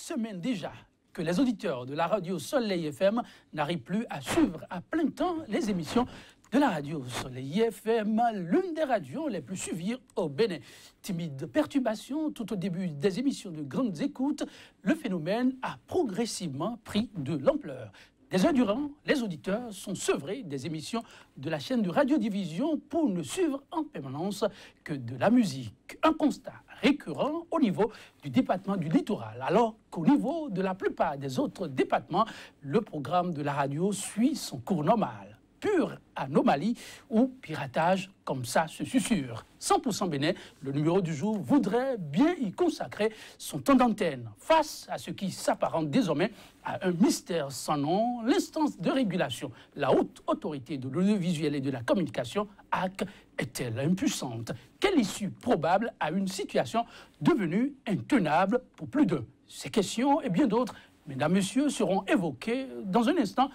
semaine déjà que les auditeurs de la radio Soleil FM n'arrivent plus à suivre à plein temps les émissions de la radio Soleil FM, l'une des radios les plus suivies au Bénin. Timide perturbation tout au début des émissions de grandes écoutes, le phénomène a progressivement pris de l'ampleur. Des heures durant, les auditeurs sont sevrés des émissions de la chaîne de radiodiffusion pour ne suivre en permanence que de la musique. Un constat récurrent au niveau du département du littoral, alors qu'au niveau de la plupart des autres départements, le programme de la radio suit son cours normal. Pure anomalie ou piratage, comme ça se susurre. 100% Bénin, le numéro du jour voudrait bien y consacrer son temps d'antenne. Face à ce qui s'apparente désormais à un mystère sans nom, l'instance de régulation, la haute autorité de l'audiovisuel et de la communication, HAC, est-elle impuissante? Quelle issue probable à une situation devenue intenable pour plus d'un? Ces questions et bien d'autres, mesdames, messieurs, seront évoquées dans un instant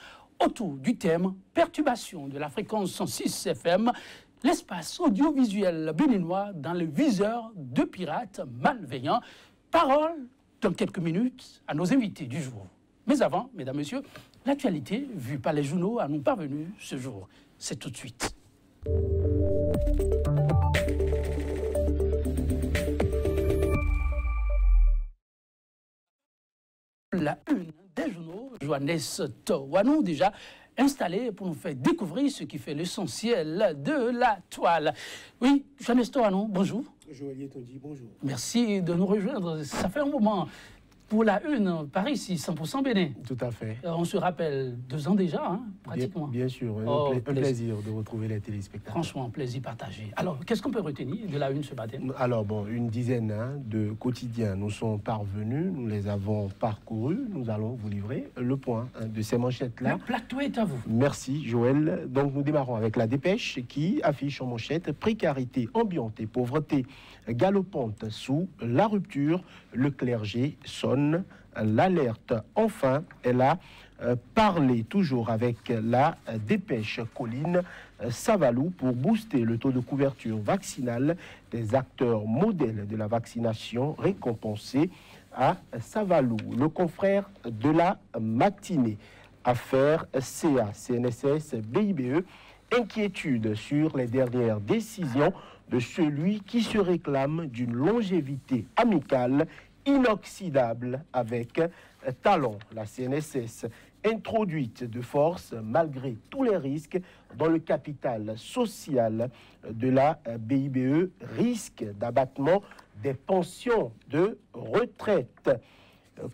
autour du thème « Perturbation de la fréquence 106 FM », l'espace audiovisuel béninois dans le viseur de pirates malveillants. Parole dans quelques minutes à nos invités du jour. Mais avant, mesdames, messieurs, l'actualité vue par les journaux a nous parvenu ce jour. C'est tout de suite. La une des journaux, Johannes Towanou, déjà installé pour nous faire découvrir ce qui fait l'essentiel de la toile. Oui, Johannes Towanou, bonjour. Joël Tondi, bonjour. Merci de nous rejoindre. Ça fait un moment. Pour la une, par ici, 100% Bénin. Tout à fait. On se rappelle 2 ans déjà, hein, pratiquement. Bien sûr, un plaisir de retrouver les téléspectateurs. Franchement, plaisir partagé. Alors, qu'est-ce qu'on peut retenir de la une ce matin? Alors, bon, une dizaine de quotidiens nous sont parvenus, nous les avons parcourus, nous allons vous livrer le point de ces manchettes-là. Le plateau est à vous. Merci, Joël. Donc, nous démarrons avec la dépêche qui affiche en manchette « Précarité ambiante et pauvreté galopante sous la rupture, le clergé sonne l'alerte ». Enfin, elle a parlé toujours avec la dépêche Colline Savalou pour booster le taux de couverture vaccinale des acteurs modèles de la vaccination récompensés à Savalou. Le confrère de la matinée, affaire CA, CNSS, BIBE, inquiétude sur les dernières décisions de celui qui se réclame d'une longévité amicale inoxydable avec talent. La CNSS, introduite de force malgré tous les risques dans le capital social de la BIBE, risque d'abattement des pensions de retraite.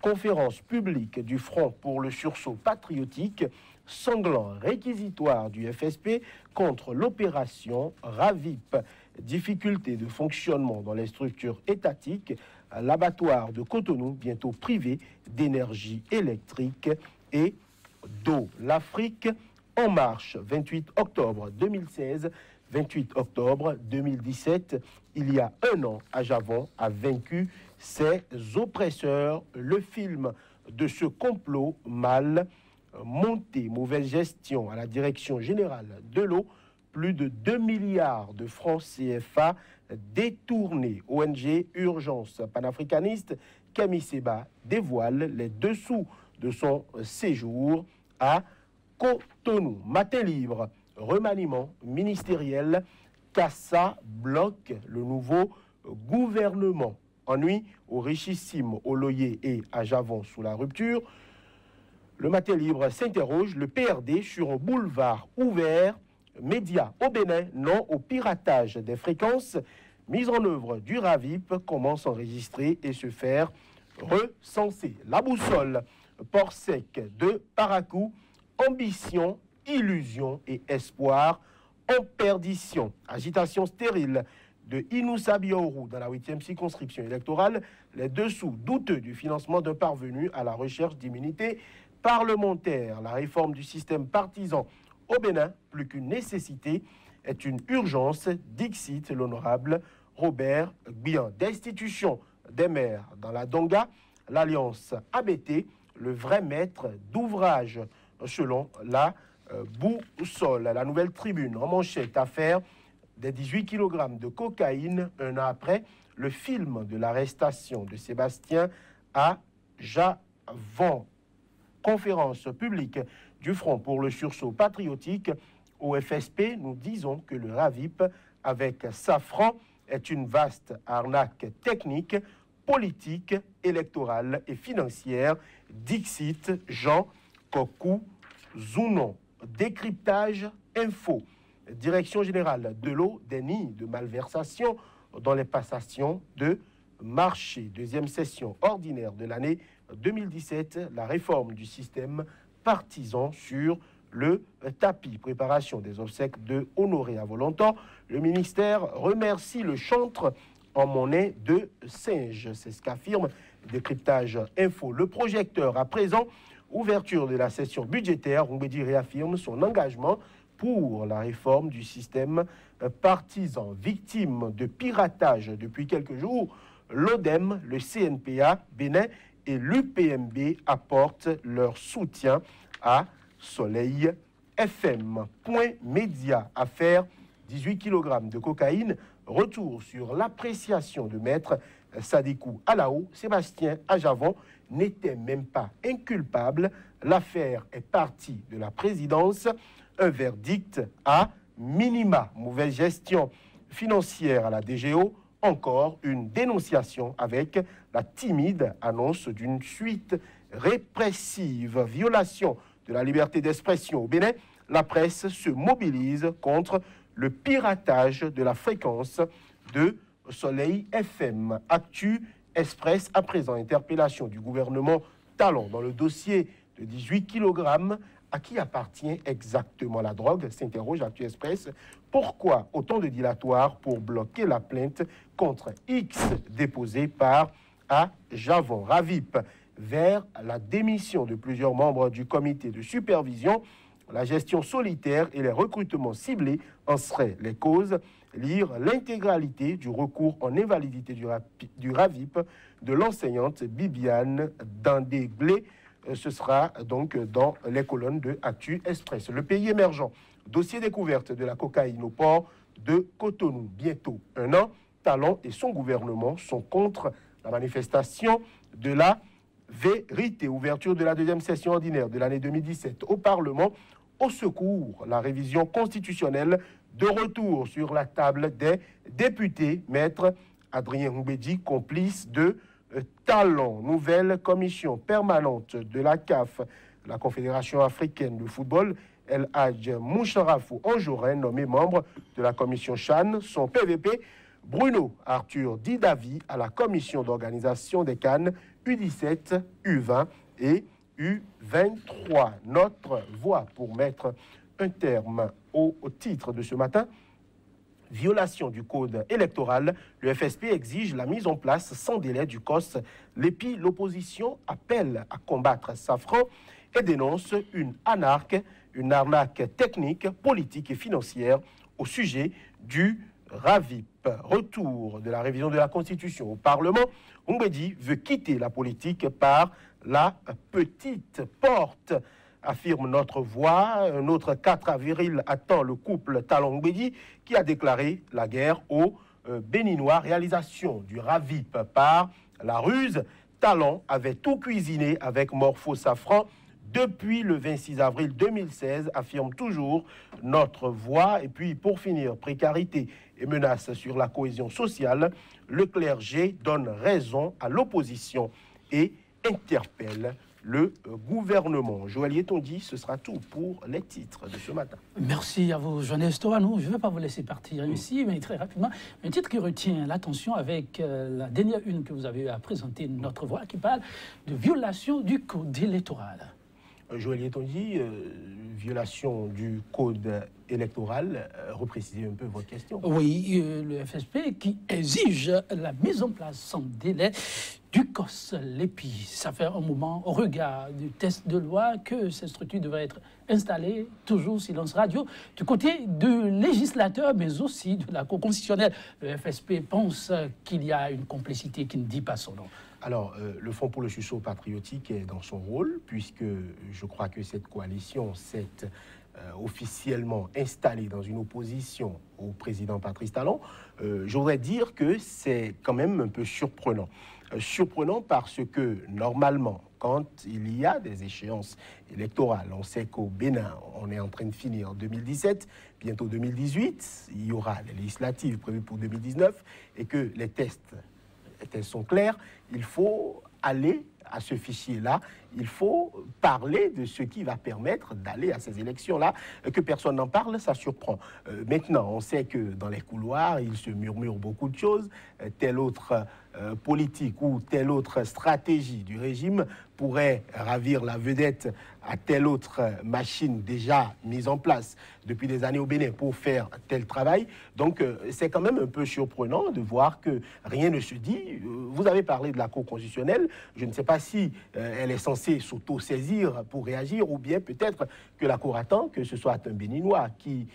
Conférence publique du Front pour le sursaut patriotique, sanglant réquisitoire du FSP contre l'opération RAVIP. Difficultés de fonctionnement dans les structures étatiques, l'abattoir de Cotonou, bientôt privé d'énergie électrique et d'eau. L'Afrique en marche, 28 octobre 2016, 28 octobre 2017, il y a un an, Ajavon a vaincu ses oppresseurs. Le film de ce complot mal monté, mauvaise gestion à la direction générale de l'eau, plus de 2 milliards de francs CFA détournés. ONG Urgence panafricaniste, Camille Seba dévoile les dessous de son séjour à Cotonou. Matin libre, remaniement ministériel, Cassa bloque le nouveau gouvernement. Ennui au richissime Oloyé et à Javon sous la rupture. Le Matin libre s'interroge, le PRD sur un boulevard ouvert. Médias au Bénin, non au piratage des fréquences. Mise en œuvre du RAVIP commence à enregistrer et se faire recenser. La boussole, port sec de Paracou, ambition, illusion et espoir en perdition. Agitation stérile de Inoussa Biaourou dans la 8e circonscription électorale. Les dessous douteux du financement d'un parvenu à la recherche d'immunité parlementaire. La réforme du système partisan au Bénin, plus qu'une nécessité, est une urgence, dixit l'honorable Robert Gbian. Destitution des maires dans la Donga, l'alliance ABT, le vrai maître d'ouvrage, selon la boussole. La Nouvelle Tribune, en manchette, affaire des 18 kg de cocaïne, un an après le film de l'arrestation de Sébastien à Javon. Conférence publique du Front pour le sursaut patriotique. Au FSP, nous disons que le RAVIP, avec Safran, est une vaste arnaque technique, politique, électorale et financière. Dixit Jean Kokou Zounon. Décryptage info. Direction générale de l'eau, des nids de malversation dans les passations de marché. Deuxième session ordinaire de l'année 2017, la réforme du système partisan sur le tapis. Préparation des obsèques de Honoré à Volentan. Le ministère remercie le chantre en monnaie de singe. C'est ce qu'affirme Décryptage Info. Le projecteur à présent, ouverture de la session budgétaire. Oumbédi réaffirme son engagement pour la réforme du système partisan. Victime de piratage depuis quelques jours, l'ODEM, le CNPA, Bénin et l'UPMB apportent leur soutien à Soleil FM. Point média, affaire 18 kg de cocaïne. Retour sur l'appréciation de maître Sadikou Alao. Sébastien Ajavon n'était même pas inculpable. L'affaire est partie de la présidence. Un verdict à minima. Mauvaise gestion financière à la DGO. Encore une dénonciation avec la timide annonce d'une suite répressive. Violation de la liberté d'expression au Bénin. La presse se mobilise contre le piratage de la fréquence de Soleil FM. Actu Express à présent. Interpellation du gouvernement Talon dans le dossier de 18 kg. À qui appartient exactement la drogue? S'interroge Actu Express. Pourquoi autant de dilatoires pour bloquer la plainte contre X déposée par Javon? RAVIP vers la démission de plusieurs membres du comité de supervision. La gestion solitaire et les recrutements ciblés en seraient les causes. Lire l'intégralité du recours en invalidité du RAVIP de l'enseignante Bibiane Dandéglé. Ce sera donc dans les colonnes de Actu Express. Le pays émergent. Dossier découverte de la cocaïne au port de Cotonou. Bientôt un an, Talon et son gouvernement sont contre la manifestation de la vérité. Ouverture de la deuxième session ordinaire de l'année 2017 au Parlement. Au secours, la révision constitutionnelle de retour sur la table des députés. Maître Adrien Oumbédi, complice de Talon. Nouvelle commission permanente de la CAF, la Confédération africaine de football. El Hadj Moucharafou Anjorin, nommé membre de la commission Chan. Son PVP, Bruno Arthur Didavi, à la commission d'organisation des CAN U17, U20 et U23. Notre voix pour mettre un terme au titre de ce matin. Violation du code électoral, le FSP exige la mise en place sans délai du COS. L'EPI, l'opposition, appelle à combattre Safran et dénonce une arnaque technique, politique et financière au sujet du RAVIP. Retour de la révision de la Constitution au Parlement. Oumbédi veut quitter la politique par la petite porte, affirme Notre Voix. Un autre 4 avril attend le couple Talon-Oumbédi qui a déclaré la guerre aux Béninois. Réalisation du RAVIP par la ruse. Talon avait tout cuisiné avec Morpho Safran depuis le 26 avril 2016, affirme toujours Notre Voix. Et puis, pour finir, précarité et menaces sur la cohésion sociale, le clergé donne raison à l'opposition et interpelle le gouvernement. Joël Yetondi, ce sera tout pour les titres de ce matin. Merci à vous, Jeunesse Toranou. Je ne vais pas vous laisser partir ici, mais très rapidement. Un titre qui retient l'attention avec la dernière une que vous avez à présenter, Notre Voix, qui parle de violation du code électoral. Joël Yetondi, violation du code électoral, reprécisez un peu votre question. Oui, le FSP qui exige la mise en place sans délai du COS, l'EPI. Ça fait un moment, au regard du test de loi, que cette structure devrait être installée, toujours silence radio, du côté du législateur, mais aussi de la Cour constitutionnelle. Le FSP pense qu'il y a une complicité qui ne dit pas son nom. Alors, le Front pour le sursaut patriotique est dans son rôle, puisque je crois que cette coalition s'est officiellement installée dans une opposition au président Patrice Talon. Je voudrais dire que c'est quand même un peu surprenant. surprenant parce que, normalement, quand il y a des échéances électorales, on sait qu'au Bénin, on est en train de finir en 2017, bientôt 2018, il y aura les législatives prévues pour 2019, et que les tests sont clairs, il faut aller à ce fichier-là, il faut parler de ce qui va permettre d'aller à ces élections-là. Que personne n'en parle, ça surprend. Maintenant, on sait que dans les couloirs, il se murmure beaucoup de choses. Telle autre politique ou telle autre stratégie du régime pourrait ravir la vedette à telle autre machine déjà mise en place depuis des années au Bénin pour faire tel travail. Donc, c'est quand même un peu surprenant de voir que rien ne se dit. Vous avez parlé de la Cour constitutionnelle. Je ne sais pas si elle est censée s'auto-saisir pour réagir, ou bien peut-être que la Cour attend que ce soit un Béninois qui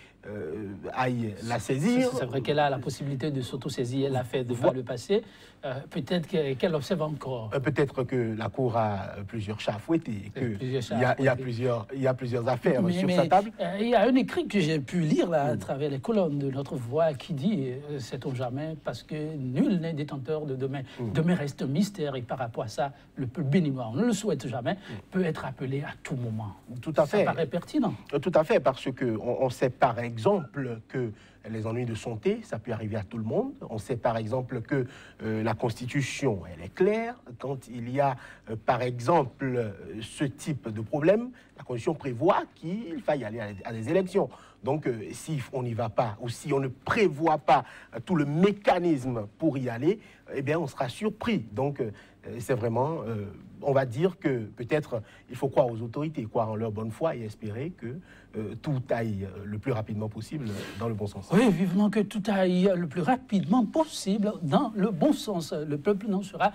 aille la saisir. C'est vrai qu'elle a la possibilité de s'auto-saisir, elle l'a fait de par le passé. Peut-être qu'elle observe encore. Peut-être que la Cour a plusieurs chats à fouetter, il y a plusieurs affaires sur sa table. Il y a un écrit que j'ai pu lire là, à travers les colonnes de Notre Voix qui dit sait-on jamais, parce que nul n'est détenteur de demain. Demain reste un mystère, et par rapport à ça, le peuple béninois, on ne le souhaite jamais, peut être appelé à tout moment. Tout à fait. Ça paraît pertinent. Tout à fait, parce qu'on sait par exemple que les ennuis de santé, ça peut arriver à tout le monde. On sait par exemple que la Constitution, elle est claire. Quand il y a par exemple ce type de problème, la Constitution prévoit qu'il faille aller à des élections. Donc si on n'y va pas, ou si on ne prévoit pas tout le mécanisme pour y aller, eh bien on sera surpris. Donc c'est vraiment, on va dire que peut-être il faut croire aux autorités, croire en leur bonne foi et espérer que tout aille le plus rapidement possible dans le bon sens. Oui, vivement que tout aille le plus rapidement possible dans le bon sens. Le peuple n'en sera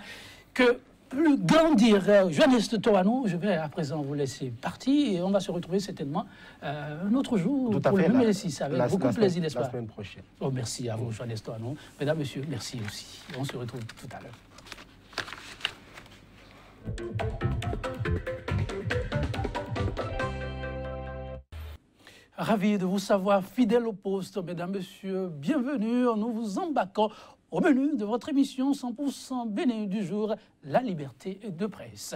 que plus grandir. Johannes Toano, je vais à présent vous laisser partir et on va se retrouver certainement un autre jour pour le même exercice avec beaucoup de plaisir, n'est-ce pas? La semaine prochaine. Oh, merci à vous, Johannes Toano. Mesdames, Messieurs, merci aussi. On se retrouve tout à l'heure. Ravi de vous savoir fidèle au poste, mesdames, messieurs. Bienvenue, nous vous embarquons au menu de votre émission 100% Bénin du jour, la liberté de presse.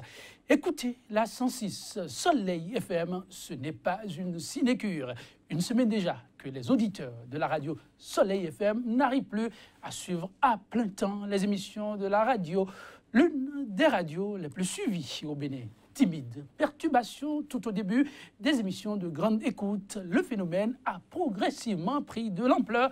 Écoutez, la 106 Soleil FM, ce n'est pas une sinécure. Une semaine déjà que les auditeurs de la radio Soleil FM n'arrivent plus à suivre à plein temps les émissions de la radio, l'une des radios les plus suivies au Bénin. Timide, perturbation tout au début des émissions de grande écoute, le phénomène a progressivement pris de l'ampleur.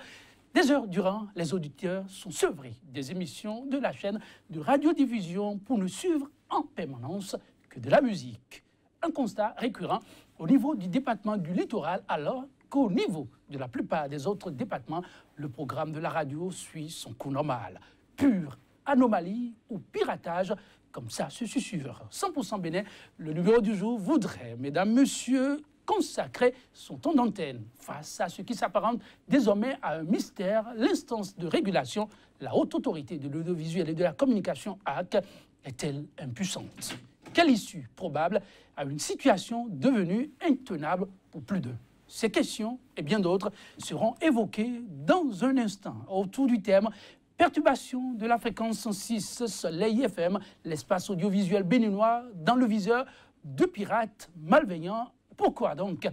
Des heures durant, les auditeurs sont sevrés des émissions de la chaîne de radiodiffusion pour ne suivre en permanence que de la musique. Un constat récurrent au niveau du département du littoral, alors qu'au niveau de la plupart des autres départements, le programme de la radio suit son cours normal. Pure anomalie ou piratage, comme ça se susurre. 100% Bénin, le numéro du jour voudrait, mesdames, messieurs, consacrer son temps d'antenne face à ce qui s'apparente désormais à un mystère. L'instance de régulation, la haute autorité de l'audiovisuel et de la communication HAC, est-elle impuissante? Quelle issue probable à une situation devenue intenable pour plus d'eux? Ces questions et bien d'autres seront évoquées dans un instant autour du thème perturbation de la fréquence 106 Soleil FM, l'espace audiovisuel béninois dans le viseur de pirates malveillants. Pourquoi donc?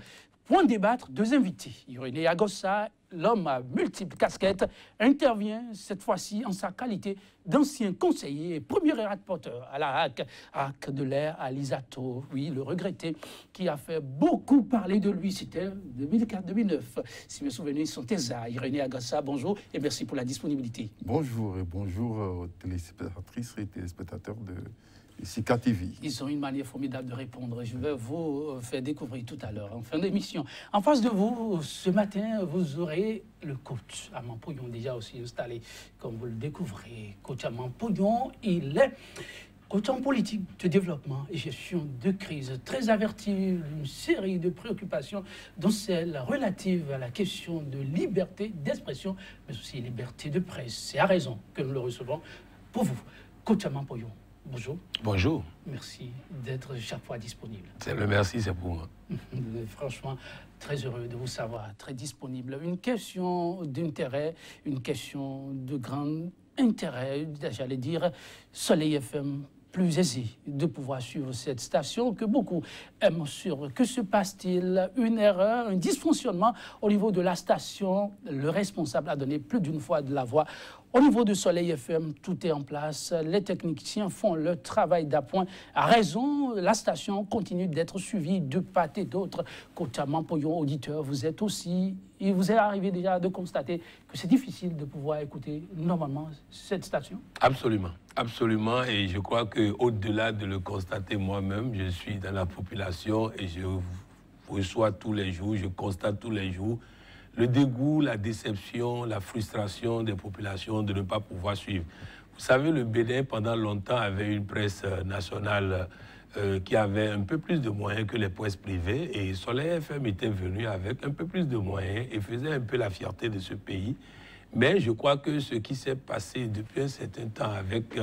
Pour en débattre, deux invités. Irénée Agossa, l'homme à multiples casquettes, intervient cette fois-ci en sa qualité d'ancien conseiller et premier rapporteur à la HAC de l'air à l'Isato, oui, le regretté, qui a fait beaucoup parler de lui. C'était 2004-2009. Si mes souvenirs sont exacts. Irénée Agossa, bonjour et merci pour la disponibilité. Bonjour et bonjour aux téléspectatrices et téléspectateurs de Sika TV. Ils ont une manière formidable de répondre. Je vais vous faire découvrir tout à l'heure, en fin d'émission. En face de vous, ce matin, vous aurez le coach Armand Pouillon, déjà aussi installé, comme vous le découvrez. Coach Armand Pouillon, il est coach en politique de développement et gestion de crise, très averti d'une série de préoccupations, dont celle relative à la question de liberté d'expression, mais aussi liberté de presse. C'est à raison que nous le recevons pour vous. Coach Armand Pouillon. Bonjour. Bonjour. Merci d'être chaque fois disponible. C'est le merci, c'est pour moi. Franchement, très heureux de vous savoir, très disponible. Une question d'intérêt, une question de grande intérêt, j'allais dire, Soleil FM, plus aisé de pouvoir suivre cette station que beaucoup aiment suivre. Que se passe-t-il? Une erreur, un dysfonctionnement au niveau de la station? Le responsable a donné plus d'une fois de la voix. Au niveau de Soleil FM, tout est en place. Les techniciens font leur travail d'appoint. À raison, la station continue d'être suivie de part et d'autre. Notamment pour les auditeurs, vous êtes aussi... Il vous est arrivé déjà de constater que c'est difficile de pouvoir écouter normalement cette station? Absolument, absolument. Et je crois qu'au-delà de le constater moi-même, je suis dans la population et je reçois tous les jours, je constate tous les jours le dégoût, la déception, la frustration des populations de ne pas pouvoir suivre. Vous savez, le Bénin, pendant longtemps, avait une presse nationale qui avait un peu plus de moyens que les presses privées. Et Soleil FM était venu avec un peu plus de moyens et faisait un peu la fierté de ce pays. Mais je crois que ce qui s'est passé depuis un certain temps avec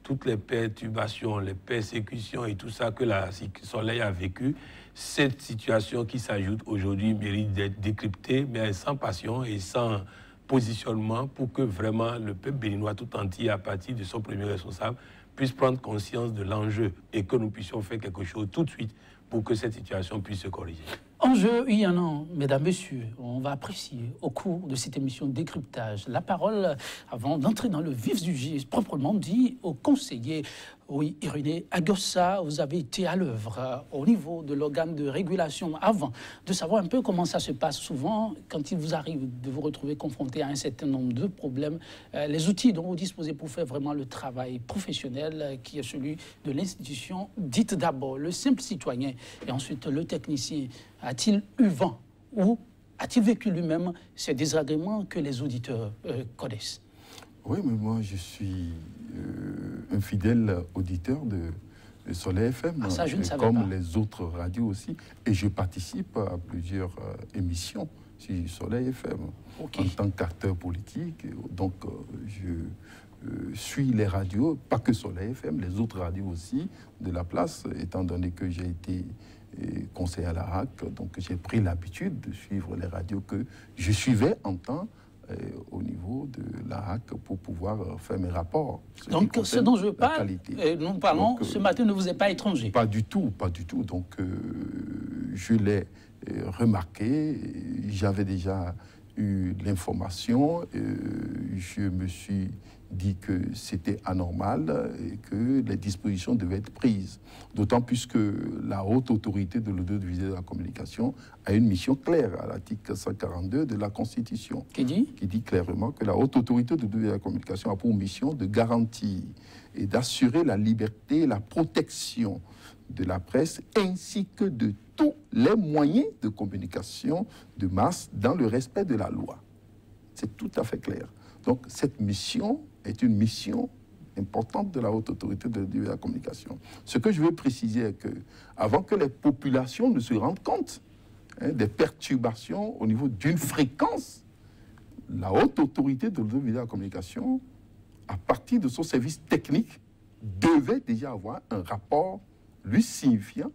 toutes les perturbations, les persécutions et tout ça que la Soleil a vécu, cette situation qui s'ajoute aujourd'hui mérite d'être décryptée, mais sans passion et sans positionnement pour que vraiment le peuple béninois tout entier, à partir de son premier responsable, puisse prendre conscience de l'enjeu et que nous puissions faire quelque chose tout de suite pour que cette situation puisse se corriger. Enjeu, il y en a, mesdames, messieurs. On va apprécier au cours de cette émission de décryptage la parole, avant d'entrer dans le vif du sujet, proprement dit, au conseiller. Oui, Irénée Agossa, vous avez été à l'œuvre au niveau de l'organe de régulation avant de savoir un peu comment ça se passe souvent quand il vous arrive de vous retrouver confronté à un certain nombre de problèmes. Les outils dont vous disposez pour faire vraiment le travail professionnel qui est celui de l'institution, dites d'abord le simple citoyen et ensuite le technicien. A-t-il eu vent ou a-t-il vécu lui-même ces désagréments que les auditeurs connaissent? Oui, mais moi, je suis un fidèle auditeur de Soleil FM, ah, ça, je ne savais comme pas. les autres radios aussi. Et je participe à plusieurs émissions sur Soleil FM Okay. en tant qu'acteur politique. Donc, je suis les radios, pas que Soleil FM, les autres radios aussi de la place, étant donné que j'ai été conseiller à la RAC. Donc, j'ai pris l'habitude de suivre les radios que je suivais en temps au niveau de la RAC pour pouvoir faire mes rapports. Donc, ce dont je parle, nous parlons, donc, ce matin ne vous est pas étranger. Pas du tout, pas du tout. Donc, je l'ai remarqué, j'avais déjà eu l'information, je me suis dit que c'était anormal et que les dispositions devaient être prises. D'autant plus que la haute autorité de l'audiovisuel et de la communication a une mission claire à l'article 142 de la Constitution. Qui dit clairement que la haute autorité de l'audiovisuel et de la communication a pour mission de garantir et d'assurer la liberté et la protection de la presse ainsi que de tous les moyens de communication de masse dans le respect de la loi. C'est tout à fait clair. Donc cette mission est une mission importante de la haute autorité de la communication. Ce que je veux préciser est que, avant que les populations ne se rendent compte des perturbations au niveau d'une fréquence, la haute autorité de la communication, à partir de son service technique, devait déjà avoir un rapport lui signifiant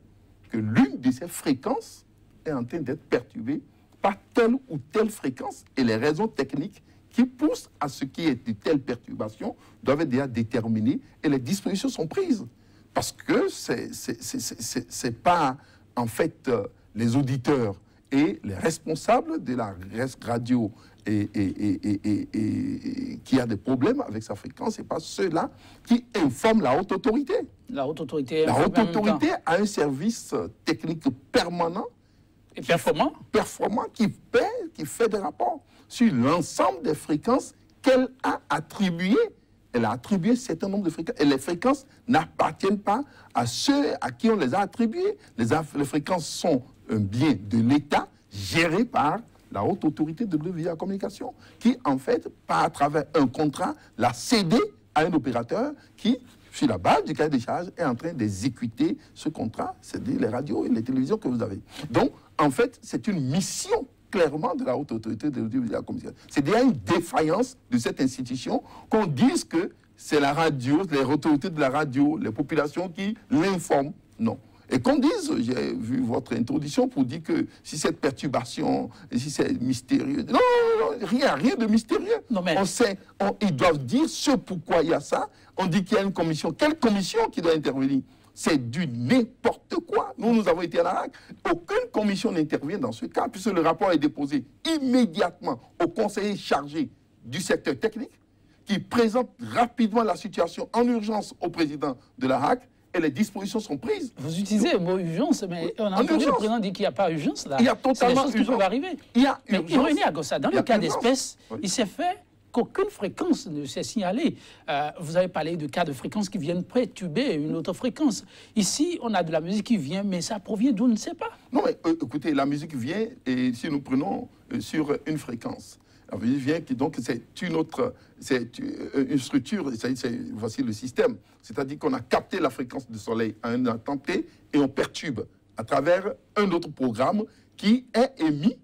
que l'une de ces fréquences est en train d'être perturbée par telle ou telle fréquence et les raisons techniques qui poussent à ce qui est de telles perturbations doivent être déjà déterminées et les dispositions sont prises. Parce que c'est pas, en fait, les auditeurs et les responsables de la radio qui a des problèmes avec sa fréquence, c'est pas ceux-là qui informent la haute autorité. La haute autorité, a un service technique permanent et performant qui fait des rapports sur l'ensemble des fréquences qu'elle a attribuées. Elle a attribué un certain nombre de fréquences. Et les fréquences n'appartiennent pas à ceux à qui on les a attribuées. Les fréquences sont un bien de l'État géré par la haute autorité de la communication, qui, en fait, à travers un contrat, l'a cédé à un opérateur qui, sur la base du cahier des charges, est en train d'exécuter ce contrat, c'est-à-dire les radios et les télévisions que vous avez. Donc, en fait, c'est une mission clairement de la haute autorité de la communication. C'est déjà une défaillance de cette institution qu'on dise que c'est la radio, les autorités de la radio, les populations qui l'informent. Non. Et qu'on dise, j'ai vu votre introduction pour dire que si cette perturbation, si c'est mystérieux. Non, rien de mystérieux. Non, mais... On sait, ils doivent dire ce pourquoi il y a ça. On dit qu'il y a une commission. Quelle commission qui doit intervenir? C'est du n'importe quoi. Nous avons été à la HAC. Aucune commission n'intervient dans ce cas, puisque le rapport est déposé immédiatement au conseiller chargé du secteur technique, qui présente rapidement la situation en urgence au président de la HAC, et les dispositions sont prises. Vous utilisez le mot urgence, mais on a entendu le président dire qu'il n'y a pas urgence là. Il y a totalement urgence. C'est des choses qui peuvent arriver. Il y a mais urgence. Ironie à Gossa, dans le cas urgence. d'espèce, Oui. il s'est fait qu'aucune fréquence ne s'est signalée. Vous avez parlé de cas de fréquences qui viennent perturber une autre fréquence. Ici, on a de la musique qui vient, mais ça provient d'où, on ne sait pas. Non, mais écoutez, la musique vient, et si nous prenons sur une fréquence, la musique vient, donc c'est une structure, voici le système. C'est-à-dire qu'on a capté la fréquence du soleil à un instant T et on perturbe à travers un autre programme qui est émis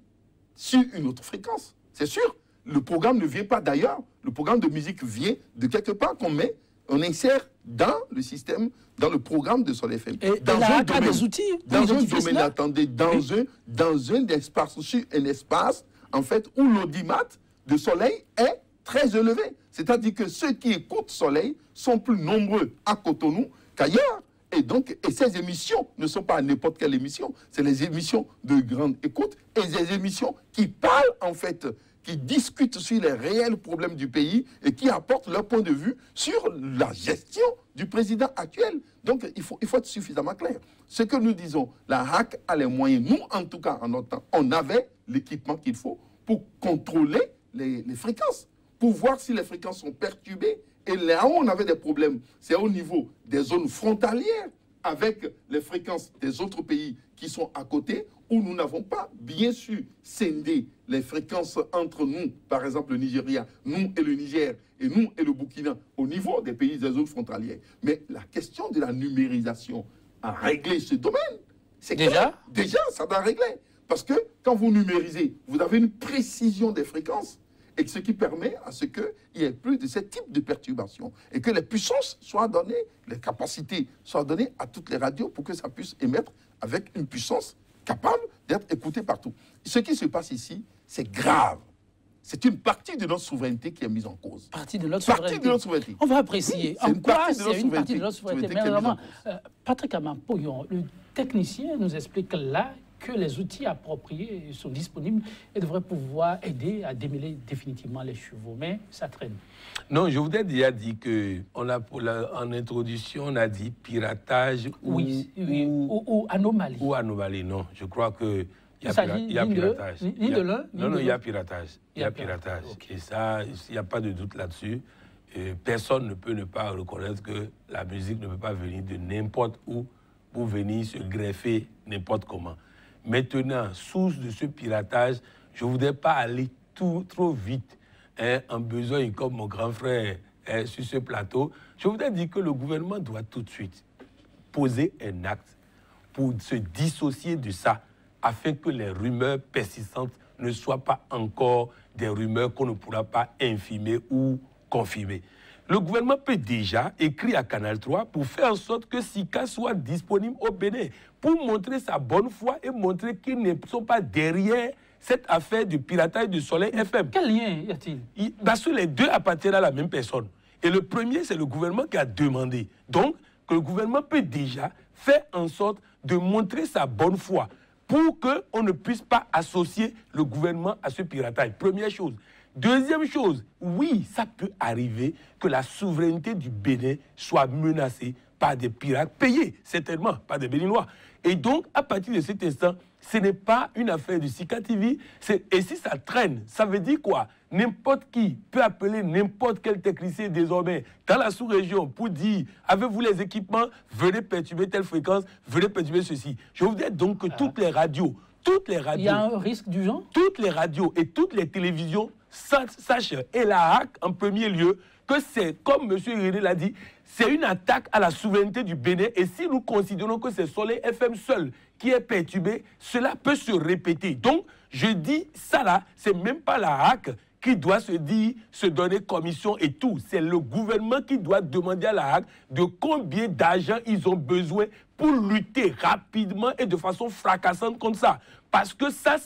sur une autre fréquence. C'est sûr, le programme ne vient pas d'ailleurs. Le programme de musique vient de quelque part qu'on met, on insère dans le système, dans le programme de Soleil FM. Et dans un domaine, des outils dans un domaine, attendez, dans un espace, sur un espace, en fait, où l'audimat de Soleil est très élevé. C'est-à-dire que ceux qui écoutent Soleil sont plus nombreux à Cotonou qu'ailleurs. Et donc, ces émissions ne sont pas n'importe quelle émission, c'est les émissions de grande écoute et des émissions qui parlent, en fait, qui discutent sur les réels problèmes du pays et qui apportent leur point de vue sur la gestion du président actuel. Donc, il faut être suffisamment clair. Ce que nous disons, la HAC a les moyens. Nous, en tout cas, en notre temps, on avait l'équipement qu'il faut pour contrôler les fréquences, pour voir si les fréquences sont perturbées. Et là où on avait des problèmes, c'est au niveau des zones frontalières avec les fréquences des autres pays qui sont à côté, où nous n'avons pas bien su scinder les fréquences entre nous, par exemple le Nigeria, nous et le Niger, et nous et le Burkina, au niveau des pays des zones frontalières. Mais la question de la numérisation a réglé ce domaine. C'est déjà, ça doit régler. Parce que quand vous numérisez, vous avez une précision des fréquences, et ce qui permet à ce qu'il n'y ait plus de ce type de perturbation, et que les puissances soient données, les capacités soient données à toutes les radios pour que ça puisse émettre avec une puissance capable d'être écoutée partout. Ce qui se passe ici, c'est grave. C'est une partie de notre souveraineté qui est mise en cause. Partie de notre souveraineté. On va apprécier. En quoi c'est une partie de notre souveraineté. Mais vraiment, Patrick Amapoyon, le technicien, nous explique là que les outils appropriés sont disponibles et devraient pouvoir aider à démêler définitivement les chevaux. Mais ça traîne. Non, je vous ai déjà dit que, en introduction, on a dit piratage ou anomalie. Ou anomalie, non. Je crois que il y a piratage. Ni de l'un, ni de l'autre. Non, il y a piratage. Il y a piratage. Okay. Et ça, il n'y a pas de doute là-dessus. Personne ne peut ne pas reconnaître que la musique ne peut pas venir de n'importe où pour venir se greffer n'importe comment. Maintenant, source de ce piratage, je ne voudrais pas aller trop vite en besogne comme mon grand frère sur ce plateau. Je voudrais dire que le gouvernement doit tout de suite poser un acte pour se dissocier de ça afin que les rumeurs persistantes ne soient pas encore des rumeurs qu'on ne pourra pas infirmer ou confirmer. Le gouvernement peut déjà écrire à Canal 3 pour faire en sorte que Sika soit disponible au Bénin, pour montrer sa bonne foi et montrer qu'ils ne sont pas derrière cette affaire de piratage du Soleil FM. Quel lien y a-t-il? Parce que les deux appartiennent à la même personne. Et le premier, c'est le gouvernement qui a demandé. Donc, que le gouvernement peut déjà faire en sorte de montrer sa bonne foi pour qu'on ne puisse pas associer le gouvernement à ce piratage. Première chose. Deuxième chose, oui, ça peut arriver que la souveraineté du Bénin soit menacée par des pirates payés, certainement, par des Béninois. Et donc, à partir de cet instant, ce n'est pas une affaire de Sika TV. Et si ça traîne, ça veut dire quoi? N'importe qui peut appeler n'importe quel technicien désormais dans la sous-région pour dire « Avez-vous les équipements? Venez perturber telle fréquence, venez perturber ceci. » Je voudrais donc que toutes les radios... Il y a un risque du genre? Toutes les radios et toutes les télévisions sachent, et la HAC en premier lieu, que c'est, comme M. Irénée l'a dit, c'est une attaque à la souveraineté du Bénin. Et si nous considérons que c'est Soleil FM seul qui est perturbé, cela peut se répéter. Donc, je dis ça là, c'est même pas la HAC qui doit se donner commission et tout. C'est le gouvernement qui doit demander à la HAC de combien d'argent ils ont besoin pour lutter rapidement et de façon fracassante contre ça. Parce que ça,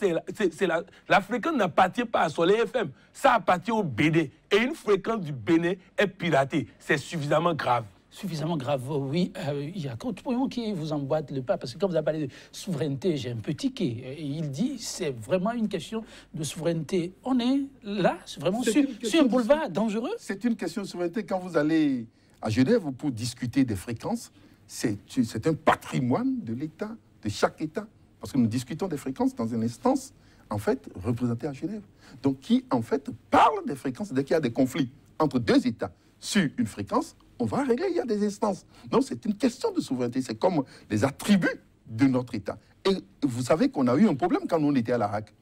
la fréquence n'appartient pas à Soleil FM, ça appartient au Bénin. Et une fréquence du Bénin est piratée. C'est suffisamment grave. Suffisamment grave, oui. Il y a Coutouillon qui vous emboîte le pas, parce que quand vous avez parlé de souveraineté, j'ai un peu tiqué. Et il dit c'est vraiment une question de souveraineté. On est là, c'est vraiment sur un boulevard dangereux. C'est une question de souveraineté. Quand vous allez à Genève pour discuter des fréquences, c'est un patrimoine de l'État, de chaque État. Parce que nous discutons des fréquences dans une instance, en fait, représentée à Genève. Donc, qui, en fait, parle des fréquences dès qu'il y a des conflits entre deux États sur une fréquence, on va régler, il y a des instances. Donc, c'est une question de souveraineté. C'est comme les attributs de notre État. Et vous savez qu'on a eu un problème quand on était à la RAC.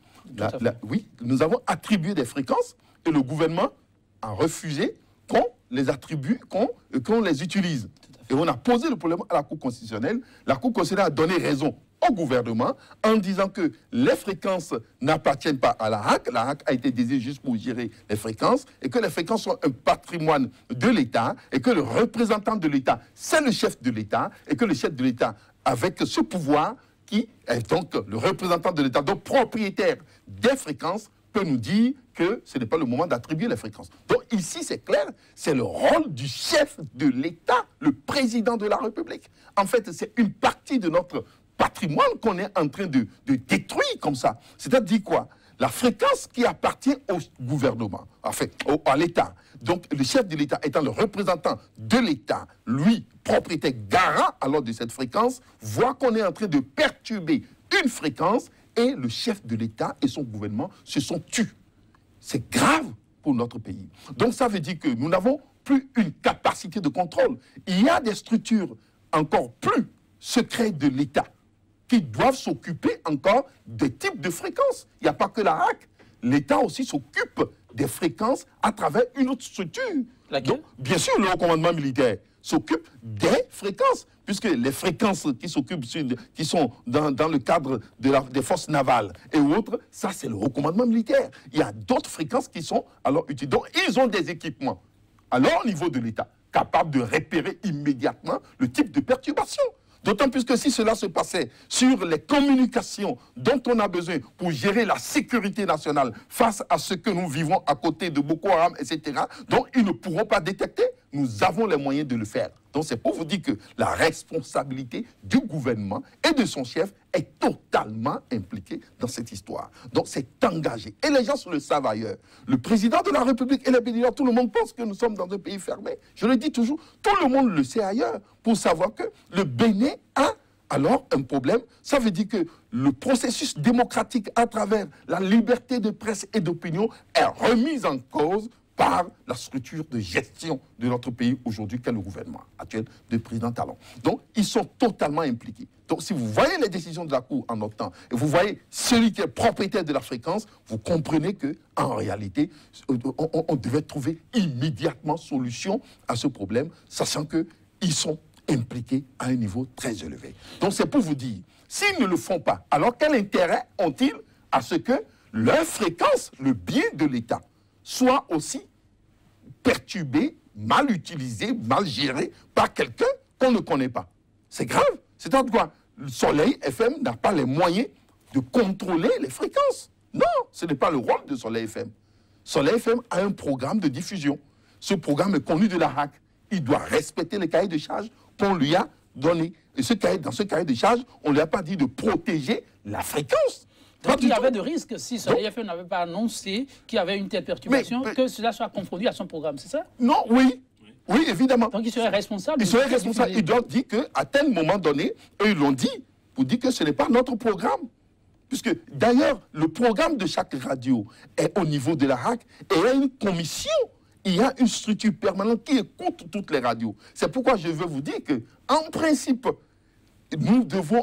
Oui, nous avons attribué des fréquences et le gouvernement a refusé qu'on les attribue, qu'on les utilise. Et on a posé le problème à la Cour constitutionnelle. La Cour constitutionnelle a donné raison au gouvernement en disant que les fréquences n'appartiennent pas à la RAC. La RAC a été désignée juste pour gérer les fréquences et que les fréquences sont un patrimoine de l'État et que le représentant de l'État, c'est le chef de l'État et que le chef de l'État, avec ce pouvoir qui est donc le représentant de l'État, donc propriétaire des fréquences, peut nous dire que ce n'est pas le moment d'attribuer les fréquences. Donc ici, c'est clair, c'est le rôle du chef de l'État, le président de la République. En fait, c'est une partie de notre patrimoine qu'on est en train de détruire comme ça. C'est-à-dire quoi? La fréquence qui appartient au gouvernement, enfin, à l'État. Donc, le chef de l'État étant le représentant de l'État, lui, propriétaire garant alors de cette fréquence, voit qu'on est en train de perturber une fréquence et le chef de l'État et son gouvernement se sont tus. C'est grave pour notre pays. Donc, ça veut dire que nous n'avons plus une capacité de contrôle. Il y a des structures encore plus secrètes de l'État qui doivent s'occuper encore des types de fréquences. Il n'y a pas que la RAC. L'État aussi s'occupe des fréquences à travers une autre structure. Laquelle? Donc, bien sûr, le haut commandement militaire s'occupe des fréquences, puisque les fréquences qui s'occupent, qui sont dans le cadre des forces navales et autres, ça c'est le haut commandement militaire. Il y a d'autres fréquences qui sont alors utilisées. Donc, ils ont des équipements, alors au niveau de l'État, capables de repérer immédiatement le type de perturbation. D'autant plus que si cela se passait sur les communications dont on a besoin pour gérer la sécurité nationale face à ce que nous vivons à côté de Boko Haram, etc., donc ils ne pourront pas détecter, nous avons les moyens de le faire. Donc c'est pour vous dire que la responsabilité du gouvernement et de son chef est totalement impliquée dans cette histoire. Donc c'est engagé. Et les gens le savent ailleurs. Le président de la République et les bénévoles, tout le monde pense que nous sommes dans un pays fermé. Je le dis toujours, tout le monde le sait ailleurs pour savoir que le Bénin a alors un problème. Ça veut dire que le processus démocratique à travers la liberté de presse et d'opinion est remis en cause par la structure de gestion de notre pays aujourd'hui, qu'est le gouvernement actuel de président Talon. Donc, ils sont totalement impliqués. Donc, si vous voyez les décisions de la Cour en notre temps, et vous voyez celui qui est propriétaire de la fréquence, vous comprenez qu'en réalité, on devait trouver immédiatement solution à ce problème, sachant qu'ils sont impliqués à un niveau très élevé. Donc, c'est pour vous dire, s'ils ne le font pas, alors quel intérêt ont-ils à ce que leur fréquence, le bien de l'État, soit aussi perturbé, mal utilisé, mal géré par quelqu'un qu'on ne connaît pas. C'est grave. C'est-à-dire quoi? Le Soleil FM n'a pas les moyens de contrôler les fréquences. Non, ce n'est pas le rôle de Soleil FM. Soleil FM a un programme de diffusion. Ce programme est connu de la RAC. Il doit respecter les cahiers de charges qu'on lui a donnés. Et dans ce cahier de charges, on ne lui a pas dit de protéger la fréquence. Donc il y avait de risques, si Soleil FM n'avait pas annoncé qu'il y avait une telle perturbation, que cela soit confondu à son programme, c'est ça? Non, oui. Oui, évidemment. Donc il serait responsable. Il serait responsable. Il doit dire qu'à tel moment donné, eux ils l'ont dit, pour dire que ce n'est pas notre programme. Puisque d'ailleurs, le programme de chaque radio est au niveau de la RAC et il y a une commission, il y a une structure permanente qui écoute toutes les radios. C'est pourquoi je veux vous dire qu'en principe,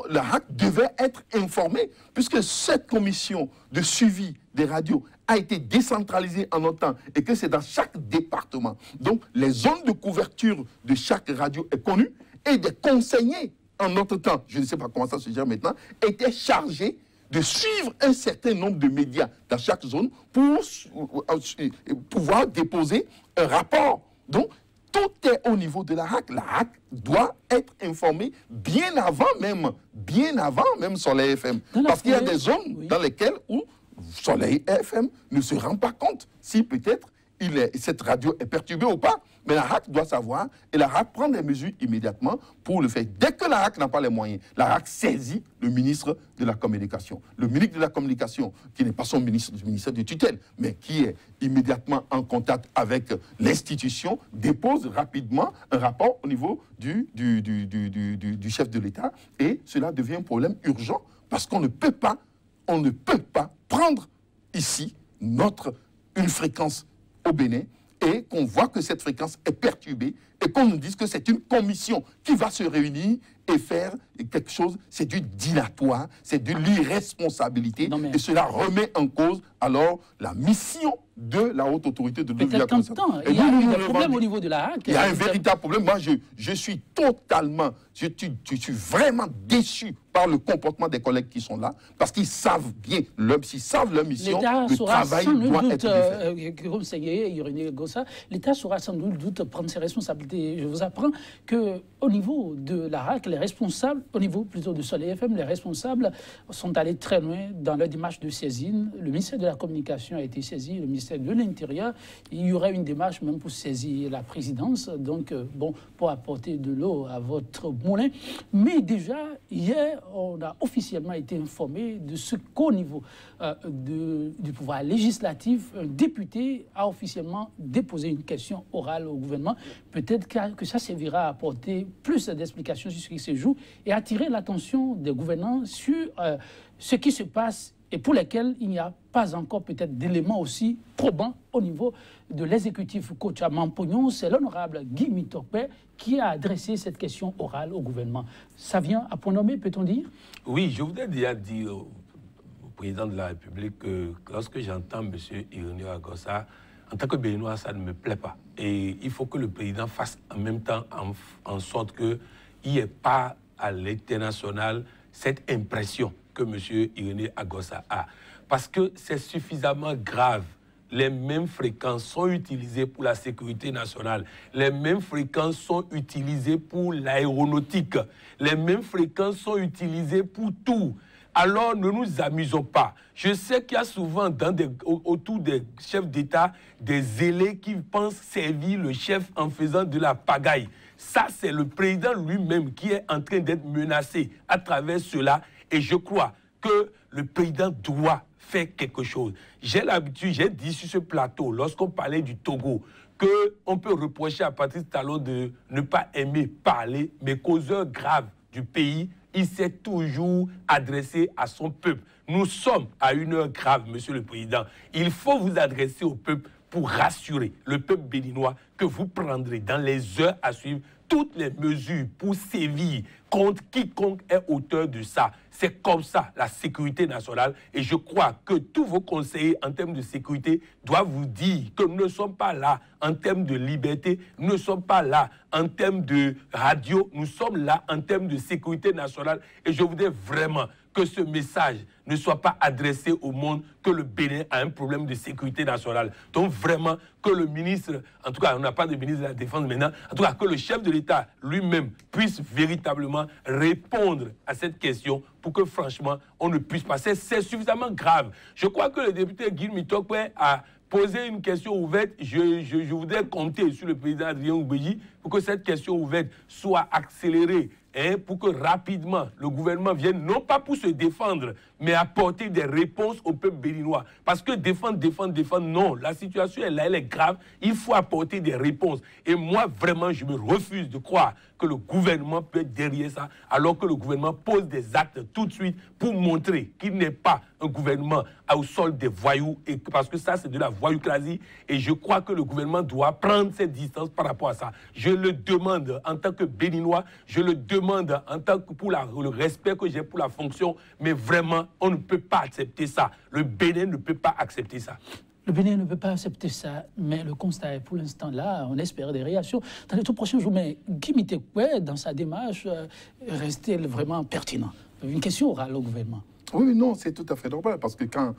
la RAC devait être informée, puisque cette commission de suivi des radios a été décentralisée en notre temps et que c'est dans chaque département. Donc, les zones de couverture de chaque radio est connue et des conseillers en notre temps, je ne sais pas comment ça se gère maintenant, étaient chargés de suivre un certain nombre de médias dans chaque zone pour pouvoir déposer un rapport. Donc, tout est au niveau de la RAC. La RAC doit être informée bien avant même Soleil FM. Parce qu'il y a des zones dans lesquelles où Soleil FM ne se rend pas compte si peut-être cette radio est perturbée ou pas. Mais la RAC doit savoir et la RAC prend des mesures immédiatement pour le faire. Dès que la RAC n'a pas les moyens, la RAC saisit le ministre de la Communication. Le ministre de la Communication, qui n'est pas son ministre du ministère de tutelle, mais qui est immédiatement en contact avec l'institution, dépose rapidement un rapport au niveau du chef de l'État et cela devient un problème urgent parce qu'on ne peut pas prendre ici une fréquence au Bénin et qu'on voit que cette fréquence est perturbée et qu'on nous dise que c'est une commission qui va se réunir et faire quelque chose, c'est du dilatoire, c'est de l'irresponsabilité et cela remet en cause alors la mission de la haute autorité de l'audiovisuel. Il y a eu des problèmes au niveau de la RAC. Il y a un véritable problème. Moi, je suis totalement, je suis vraiment déçu par le comportement des collègues qui sont là, parce qu'ils savent bien, s'ils savent leur mission, le travail doit être fait. L'État saura sans doute prendre ses responsabilités. Je vous apprends qu'au niveau de la RAC, les responsables, au niveau plutôt de Soleil FM, les responsables sont allés très loin dans leur démarche de saisine. Le ministère de la Communication a été saisi, le ministère de l'Intérieur. Il y aurait une démarche même pour saisir la présidence, donc bon, pour apporter de l'eau à votre moulin. Mais déjà, hier, on a officiellement été informé de ce qu'au niveau du pouvoir législatif, un député a officiellement déposé une question orale au gouvernement. Peut-être que ça servira à apporter plus d'explications sur ce qui se joue et attirer l'attention des gouvernants sur ce qui se passe et pour lesquels il n'y a pas encore peut-être d'éléments aussi probants au niveau de l'exécutif Kocha Mampognon. C'est l'honorable Guy Mitokpe qui a adressé cette question orale au gouvernement. Ça vient à point nommé, peut-on dire? Oui, je voudrais déjà dire au président de la République que lorsque j'entends M. Irénée Agossa, en tant que Béninois, ça ne me plaît pas. Et il faut que le président fasse en même temps en sorte qu'il n'y ait pas à l'international cette impression que M. Irénée Agossa a. Parce que c'est suffisamment grave. Les mêmes fréquences sont utilisées pour la sécurité nationale. Les mêmes fréquences sont utilisées pour l'aéronautique. Les mêmes fréquences sont utilisées pour tout. Alors ne nous amusons pas. Je sais qu'il y a souvent autour des chefs d'État des zélés qui pensent servir le chef en faisant de la pagaille. Ça, c'est le président lui-même qui est en train d'être menacé à travers cela. Et je crois que le président doit faire quelque chose. J'ai l'habitude, j'ai dit sur ce plateau, lorsqu'on parlait du Togo, qu'on peut reprocher à Patrice Talon de ne pas aimer parler, mais causeur grave du pays, il s'est toujours adressé à son peuple. Nous sommes à une heure grave, Monsieur le Président. Il faut vous adresser au peuple pour rassurer le peuple béninois que vous prendrez dans les heures à suivre toutes les mesures pour sévir contre quiconque est auteur de ça. C'est comme ça la sécurité nationale. Et je crois que tous vos conseillers en termes de sécurité doivent vous dire que nous ne sommes pas là en termes de liberté, nous ne sommes pas là en termes de radio, nous sommes là en termes de sécurité nationale. Et je voudrais vraiment que ce message ne soit pas adressé au monde que le Bénin a un problème de sécurité nationale. Donc vraiment que le ministre, en tout cas on n'a pas de ministre de la Défense maintenant, en tout cas que le chef de l'État lui-même puisse véritablement répondre à cette question pour que franchement on ne puisse pas. C'est suffisamment grave. Je crois que le député Guy Mitokpe a posé une question ouverte. Je voudrais compter sur le président Adrien Oubeji pour que cette question ouverte soit accélérée. Pour que rapidement le gouvernement vienne, non pas pour se défendre, mais apporter des réponses au peuple béninois. Parce que défendre, non. La situation est là, elle est grave. Il faut apporter des réponses. Et moi, vraiment, je me refuse de croire que le gouvernement peut être derrière ça, alors que le gouvernement pose des actes tout de suite pour montrer qu'il n'est pas un gouvernement au sol des voyous, et parce que ça, c'est de la voyoucrasie. Et je crois que le gouvernement doit prendre ses distances par rapport à ça. Je le demande en tant que Béninois, je le demande en tant que pour le respect que j'ai pour la fonction, mais vraiment, on ne peut pas accepter ça. Le Bénin ne peut pas accepter ça. Le Bénin ne peut pas accepter ça, mais le constat est pour l'instant là, on espère des réactions. Dans les tout prochains jours, mais Guy Mitokpe, dans sa démarche, reste-t-il vraiment pertinent? Une question orale au gouvernement. Oui, non, c'est tout à fait normal, parce que quand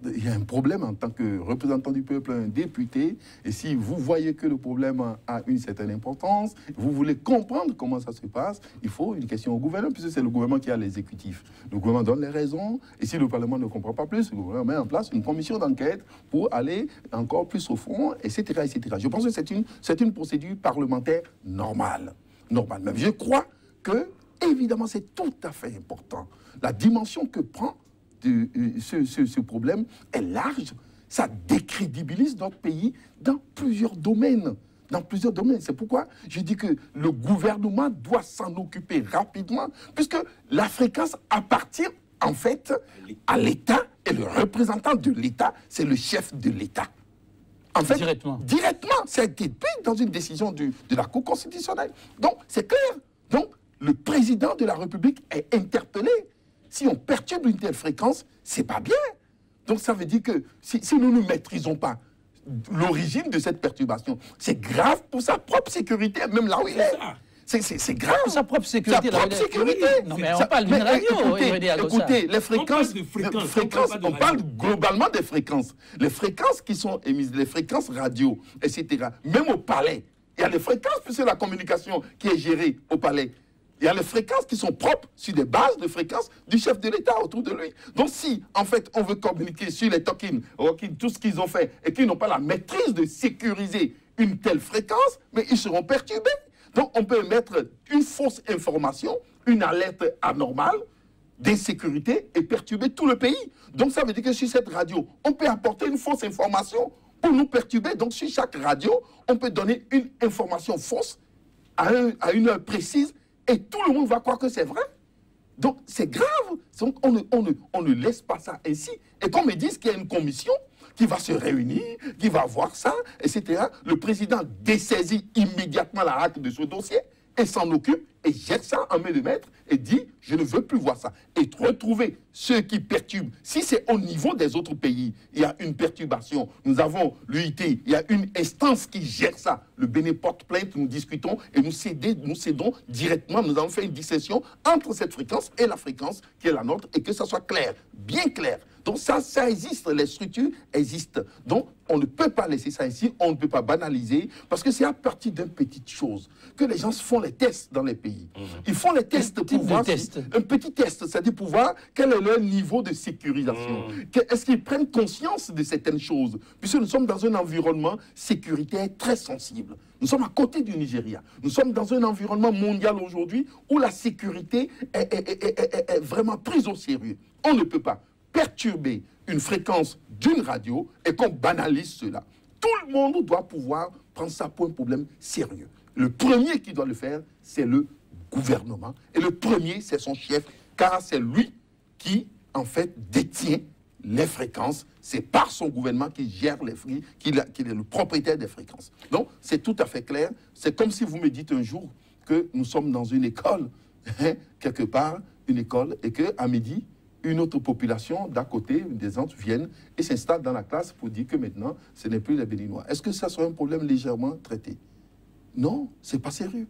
il y a un problème en tant que représentant du peuple, un député, et si vous voyez que le problème a une certaine importance, vous voulez comprendre comment ça se passe, il faut une question au gouvernement, puisque c'est le gouvernement qui a l'exécutif. Le gouvernement donne les raisons, et si le Parlement ne comprend pas plus, le gouvernement met en place une commission d'enquête pour aller encore plus au fond, etc., etc. Je pense que c'est une procédure parlementaire normale. Normale même. Je crois que, évidemment, c'est tout à fait important. La dimension que prend ce problème est large. Ça décrédibilise notre pays dans plusieurs domaines. Dans plusieurs domaines. C'est pourquoi je dis que le gouvernement doit s'en occuper rapidement, puisque la fréquence appartient en fait à l'État, et le représentant de l'État, c'est le chef de l'État. En fait, directement, ça a été pris dans une décision de la Cour constitutionnelle. Donc, c'est clair. Donc, le président de la République est interpellé. Si on perturbe une telle fréquence, c'est pas bien. Donc ça veut dire que si nous ne maîtrisons pas l'origine de cette perturbation, c'est grave pour sa propre sécurité, même là où il est. C'est grave. Pour sa propre sécurité. Sa propre sécurité. Oui. Non, mais on parle d'une radio. Écoutez, les fréquences, on parle globalement des fréquences. Les fréquences qui sont émises, les fréquences radio, etc. Même au palais, il y a des fréquences, puisque la communication qui est gérée au palais, il y a les fréquences qui sont propres sur des bases de fréquences du chef de l'État autour de lui. Donc si, en fait, on veut communiquer sur les tokens, tout ce qu'ils ont fait, et qu'ils n'ont pas la maîtrise de sécuriser une telle fréquence, mais ils seront perturbés. Donc on peut mettre une fausse information, une alerte anormale d'insécurité et perturber tout le pays. Donc ça veut dire que sur cette radio, on peut apporter une fausse information pour nous perturber. Donc sur chaque radio, on peut donner une information fausse à une heure précise, et tout le monde va croire que c'est vrai. Donc, c'est grave. Donc, on ne laisse pas ça ainsi. Et qu'on me dise qu'il y a une commission qui va se réunir, qui va voir ça, etc. Le président dessaisit immédiatement la rate de ce dossier et s'en occupe et jette ça en main de maître et dit « je ne veux plus voir ça ». Et retrouver ceux qui perturbent. Si c'est au niveau des autres pays, il y a une perturbation. Nous avons l'UIT, il y a une instance qui gère ça. Le Bénin porte plainte, nous discutons et nous cédons directement. Nous avons fait une distinction entre cette fréquence et la fréquence qui est la nôtre, et que ça soit clair, bien clair. Donc ça existe, les structures existent. Donc on ne peut pas laisser ça ici, on ne peut pas banaliser, parce que c'est à partir d'une petite chose que les gens font les tests dans les pays. Ils font les tests pour voir un petit test, c'est-à-dire pour voir quel est leur niveau de sécurisation. Est-ce qu'ils prennent conscience de certaines choses? Puisque nous sommes dans un environnement sécuritaire très sensible. Nous sommes à côté du Nigeria. Nous sommes dans un environnement mondial aujourd'hui où la sécurité est vraiment prise au sérieux. On ne peut pas perturber une fréquence d'une radio et qu'on banalise cela. Tout le monde doit pouvoir prendre ça pour un problème sérieux. Le premier qui doit le faire, c'est le gouvernement. Et le premier, c'est son chef, car c'est lui qui, en fait, détient les fréquences. C'est par son gouvernement qu'il gère les fréquences, qu'il est le propriétaire des fréquences. Donc, c'est tout à fait clair. C'est comme si vous me dites un jour que nous sommes dans une école, quelque part, une école, et qu'à midi, une autre population d'à côté, des Andes, viennent et s'installent dans la classe pour dire que maintenant, ce n'est plus les Béninois. Est-ce que ça serait un problème légèrement traité? Non, c'est pas sérieux.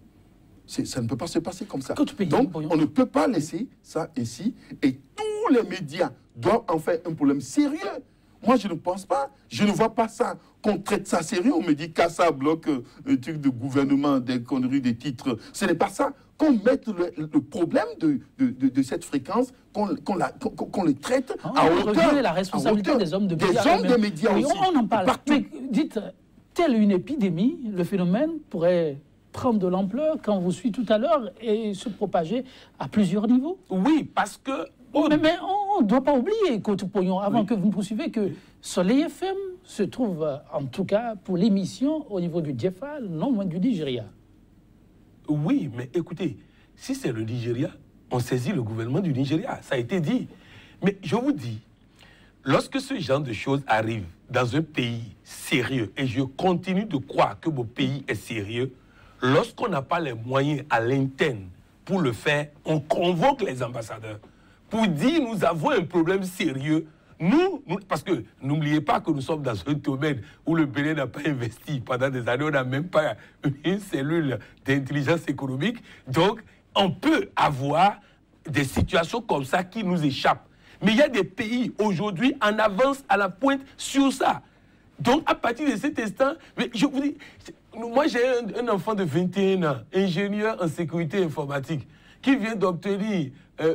Ça ne peut pas se passer comme ça. Donc, on ne peut pas laisser ça ainsi. Et tous les médias doivent en faire un problème sérieux. Moi, je ne pense pas. Je ne vois pas ça. Qu'on traite ça sérieux. On me dit Kassa bloque un truc de gouvernement, des conneries, des titres. Ce n'est pas ça. Qu'on mette le problème de cette fréquence, qu'on le traite à hauteur. La responsabilité des hommes de médias. Des hommes de médias aussi. On en parle. Mais dites, telle une épidémie, le phénomène pourrait prendre de l'ampleur, quand vous suit tout à l'heure, et se propager à plusieurs niveaux. Oui, parce que... Mais on ne doit pas oublier, Côte Pognon, avant que vous me poursuivez, que Soleil FM se trouve, en tout cas, pour l'émission, au niveau du Djeffal, non loin du Nigeria. Oui, mais écoutez, si c'est le Nigeria, on saisit le gouvernement du Nigeria. Ça a été dit. Mais je vous dis, lorsque ce genre de choses arrive dans un pays sérieux, et je continue de croire que mon pays est sérieux, lorsqu'on n'a pas les moyens à l'interne pour le faire, on convoque les ambassadeurs pour dire nous avons un problème sérieux. Nous, parce que n'oubliez pas que nous sommes dans un domaine où le Bénin n'a pas investi pendant des années, on n'a même pas une cellule d'intelligence économique. Donc, on peut avoir des situations comme ça qui nous échappent. Mais il y a des pays aujourd'hui en avance à la pointe sur ça. Donc, à partir de cet instant, je vous dis, moi j'ai un enfant de 21 ans, ingénieur en sécurité informatique, qui vient d'obtenir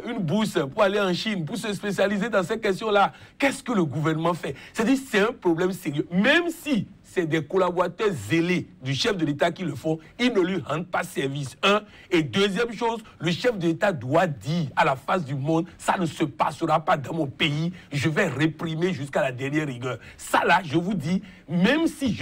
une bourse pour aller en Chine, pour se spécialiser dans ces questions-là. Qu'est-ce que le gouvernement fait? C'est-à-dire c'est un problème sérieux. Même si c'est des collaborateurs zélés du chef de l'État qui le font, ils ne lui rendent pas service. Un. Et deuxième chose, le chef de l'État doit dire à la face du monde, ça ne se passera pas dans mon pays, je vais réprimer jusqu'à la dernière rigueur. Ça là, je vous dis, même si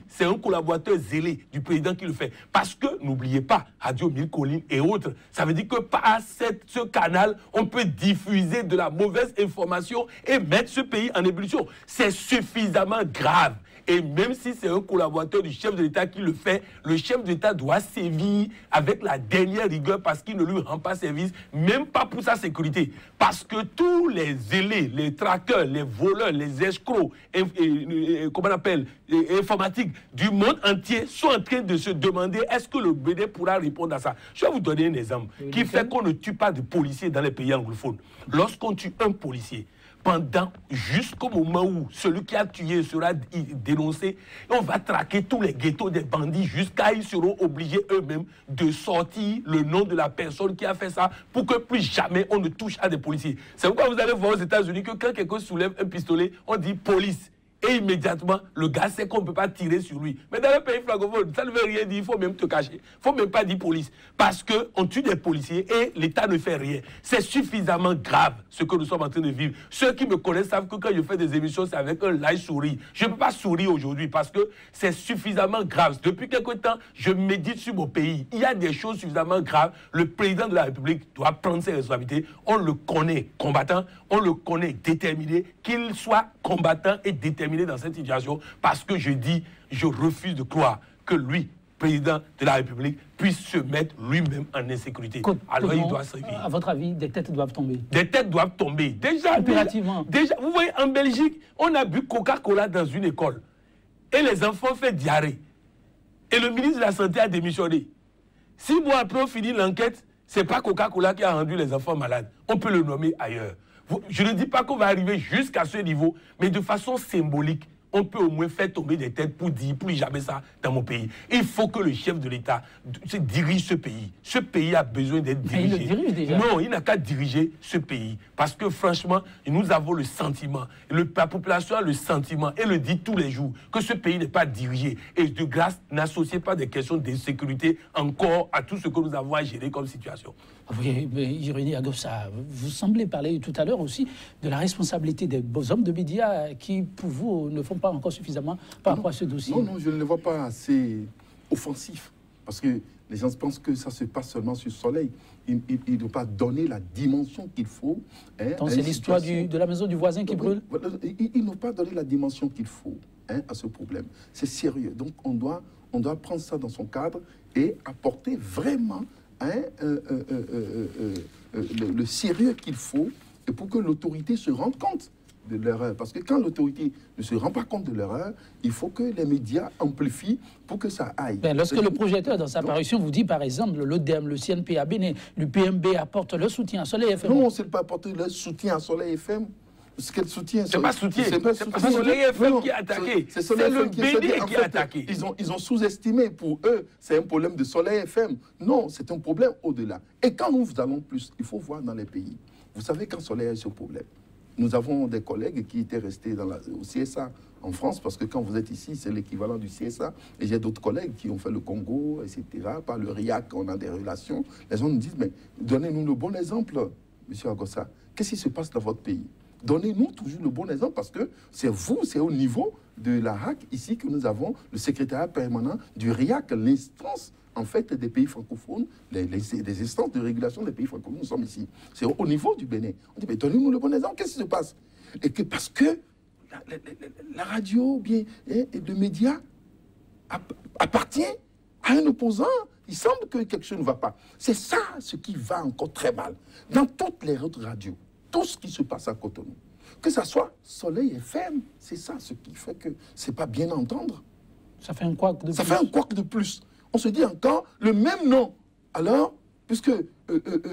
c'est un collaborateur zélé du président qui le fait, parce que, n'oubliez pas, Radio Mille Collines et autres, ça veut dire que par ce canal, on peut diffuser de la mauvaise information et mettre ce pays en ébullition. C'est suffisamment grave. Et même si c'est un collaborateur du chef de l'État qui le fait, le chef de l'État doit sévir avec la dernière rigueur parce qu'il ne lui rend pas service, même pas pour sa sécurité. Parce que tous les zélés, les traqueurs, les voleurs, les escrocs, comment on appelle, informatiques du monde entier sont en train de se demander est-ce que le BD pourra répondre à ça. Je vais vous donner un exemple qui fait qu'on ne tue pas de policiers dans les pays anglophones. Lorsqu'on tue un policier, jusqu'au moment où celui qui a tué sera dénoncé, on va traquer tous les ghettos des bandits jusqu'à ils seront obligés eux-mêmes de sortir le nom de la personne qui a fait ça pour que plus jamais on ne touche à des policiers. C'est pourquoi vous allez voir aux États-Unis que quand quelqu'un soulève un pistolet, on dit police. Et immédiatement, le gars sait qu'on ne peut pas tirer sur lui. Mais dans le pays francophone, ça ne veut rien dire, il faut même te cacher. Il ne faut même pas dire police. Parce qu'on tue des policiers et l'État ne fait rien. C'est suffisamment grave ce que nous sommes en train de vivre. Ceux qui me connaissent savent que quand je fais des émissions, c'est avec un live sourire. Je ne peux pas sourire aujourd'hui parce que c'est suffisamment grave. Depuis quelque temps, je médite sur mon pays. Il y a des choses suffisamment graves. Le président de la République doit prendre ses responsabilités. On le connaît combattant, on le connaît déterminé, qu'il soit combattant et déterminé dans cette situation, parce que je refuse de croire que lui, président de la République, puisse se mettre lui-même en insécurité. Alors il doit servir. À votre avis, des têtes doivent tomber? Des têtes doivent tomber. Déjà, vous voyez, en Belgique, on a bu Coca-Cola dans une école. Et les enfants font diarrhée. Et le ministre de la Santé a démissionné. 6 mois après, on finit l'enquête, ce n'est pas Coca-Cola qui a rendu les enfants malades. On peut le nommer ailleurs. Je ne dis pas qu'on va arriver jusqu'à ce niveau, mais de façon symbolique, on peut au moins faire tomber des têtes pour dire plus jamais ça dans mon pays. Il faut que le chef de l'État dirige ce pays. Ce pays a besoin d'être dirigé. Il le dirige déjà. Non, il n'a qu'à diriger ce pays. Parce que franchement, nous avons le sentiment, la population a le sentiment, et le dit tous les jours, que ce pays n'est pas dirigé. Et de grâce, n'associez pas des questions de sécurité encore à tout ce que nous avons à gérer comme situation. Oui, mais Irénée Agossa, vous semblez parler tout à l'heure aussi de la responsabilité des beaux hommes de médias qui, pour vous, ne font pas encore suffisamment par rapport à ce dossier. Non, je ne le vois pas assez offensif. Parce que les gens pensent que ça se passe seulement sur le soleil. Il ne doit pas donner la dimension qu'il faut. Donc c'est l'histoire de la maison du voisin qui brûle? Il ne doit pas donner la dimension qu'il faut à ce problème. C'est sérieux. Donc on doit prendre ça dans son cadre et apporter vraiment le sérieux qu'il faut et pour que l'autorité se rende compte de l'erreur. Parce que quand l'autorité ne se rend pas compte de l'erreur, il faut que les médias amplifient pour que ça aille. Lorsque le projecteur, dans sa parution, vous dit par exemple, l'ODEM, le CNP à Bénin, le PMB apporte le soutien à Soleil FM. Non, c'est pas apporter le soutien à Soleil FM. Ce qu'elle soutient, c'est pas soutien. C'est pas Soleil FM qui a attaqué. C'est le BD qui a attaqué. Ils ont sous-estimé. Pour eux, c'est un problème de Soleil FM. Non, c'est un problème au-delà. Et quand nous allons plus, il faut voir dans les pays. Vous savez, quand Soleil a ce problème, nous avons des collègues qui étaient restés au CSA en France, parce que quand vous êtes ici, c'est l'équivalent du CSA. Et j'ai d'autres collègues qui ont fait le Congo, etc. Par le RIAC, on a des relations. Les gens nous disent, mais donnez-nous le bon exemple, M. Agossa. Qu'est-ce qui se passe dans votre pays? Donnez-nous toujours le bon exemple, parce que c'est vous, c'est au niveau de la RAC ici que nous avons le secrétariat permanent du RIAC, l'instance en fait des pays francophones, des instances de régulation des pays francophones. Nous sommes ici. C'est au niveau du Bénin. On dit, mais donnez-nous le bon exemple, qu'est-ce qui se passe? Et que parce que la radio, bien, et le média appartient à un opposant, il semble que quelque chose ne va pas. C'est ça ce qui va encore très mal. Dans toutes les autres radios, tout ce qui se passe à Cotonou, que ça soit Soleil FM, c'est ça ce qui fait que c'est pas bien entendre. Ça fait un couac de plus. Ça fait un couac de plus. On se dit encore le même nom. Alors, puisque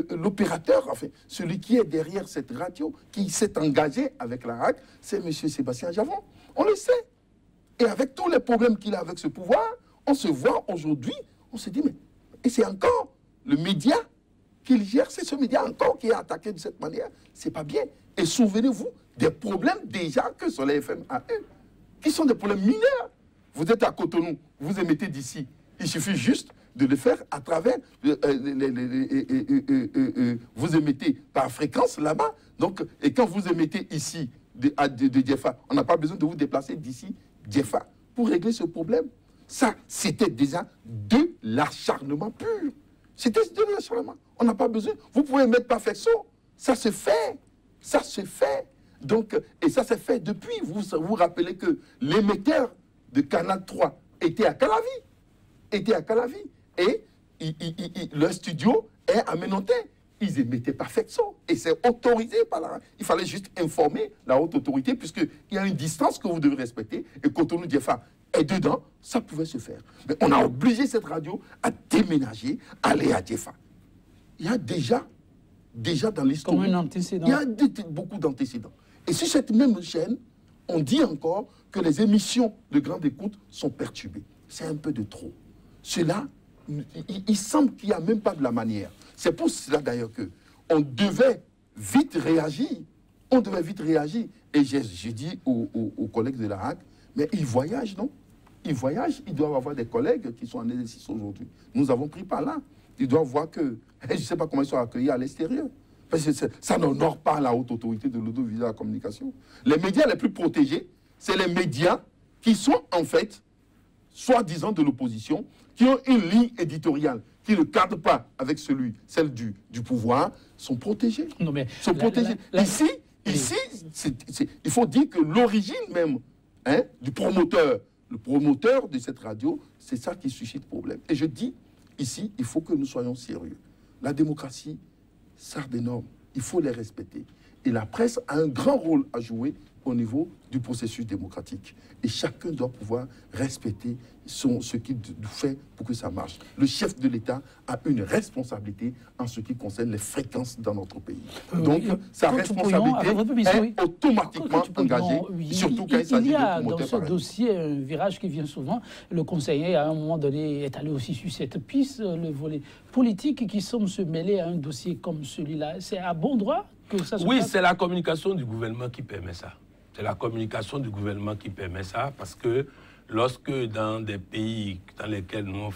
l'opérateur, enfin, celui qui est derrière cette radio, qui s'est engagé avec la RAC, c'est M. Sébastien Javon. On le sait. Et avec tous les problèmes qu'il a avec ce pouvoir, on se voit aujourd'hui, on se dit, mais... Et c'est encore le média qu'il gère, c'est ce média encore qui est attaqué de cette manière. C'est pas bien. Et souvenez-vous des problèmes déjà que Soleil FM a eu, qui sont des problèmes mineurs. Vous êtes à Cotonou, vous émettez d'ici. Il suffit juste de le faire à travers... vous émettez par fréquence là-bas. Donc, et quand vous émettez ici de Diefa, on n'a pas besoin de vous déplacer d'ici Diefa pour régler ce problème. Ça, c'était déjà de l'acharnement pur. C'était de l'acharnement. On n'a pas besoin. Vous pouvez mettre par Fexo. Ça se fait. Ça se fait. Donc, et ça s'est fait depuis. Vous vous rappelez que l'émetteur de Canal 3 était à Calavi. Et leur studio est à Ménontais. Ils émettaient par Fexo. Et c'est autorisé par la... Il fallait juste informer la haute autorité, puisqu'il y a une distance que vous devez respecter. Et Cotonou Diefa est dedans, ça pouvait se faire. Mais on a obligé cette radio à déménager, aller à Diefa. Il y a déjà dans l'histoire, comme un antécédent. Il y a beaucoup d'antécédents. Et sur cette même chaîne, on dit encore que les émissions de grande écoute sont perturbées. C'est un peu de trop. Cela, il semble qu'il n'y a même pas de la manière. C'est pour cela d'ailleurs qu'on devait vite réagir. On devait vite réagir. Et j'ai dit aux collègues de la RAC, mais ils voyagent, non? Ils voyagent, ils doivent avoir des collègues qui sont en exercice aujourd'hui. Nous avons pris par là. Ils doivent voir que, je ne sais pas comment ils sont accueillis à l'extérieur. Parce que ça n'honore pas la haute autorité de l'audiovisuel et de la communication. Les médias les plus protégés, c'est les médias qui sont en fait, soi-disant de l'opposition, qui ont une ligne éditoriale qui ne cadre pas avec celle du pouvoir, sont protégés. Non, mais sont protégés. Ici, il faut dire que l'origine même du promoteur, le promoteur de cette radio, c'est ça qui suscite problème. Et je dis, ici, il faut que nous soyons sérieux. La démocratie, ça a des normes. Il faut les respecter. Et la presse a un grand rôle à jouer au niveau du processus démocratique. Et chacun doit pouvoir respecter ce qu'il fait pour que ça marche. Le chef de l'État a une responsabilité en ce qui concerne les fréquences dans notre pays. Donc, sa responsabilité est automatiquement engagée, surtout quand il s'agit de promoteurs. Il y a dans ce dossier un virage qui vient souvent. Le conseiller, à un moment donné, est allé aussi sur cette piste, le volet politique, qui semble se mêler à un dossier comme celui-là. C'est à bon droit que ça se passe? Oui, c'est la communication du gouvernement qui permet ça. C'est la communication du gouvernement qui permet ça, parce que lorsque dans des pays dans lesquels nous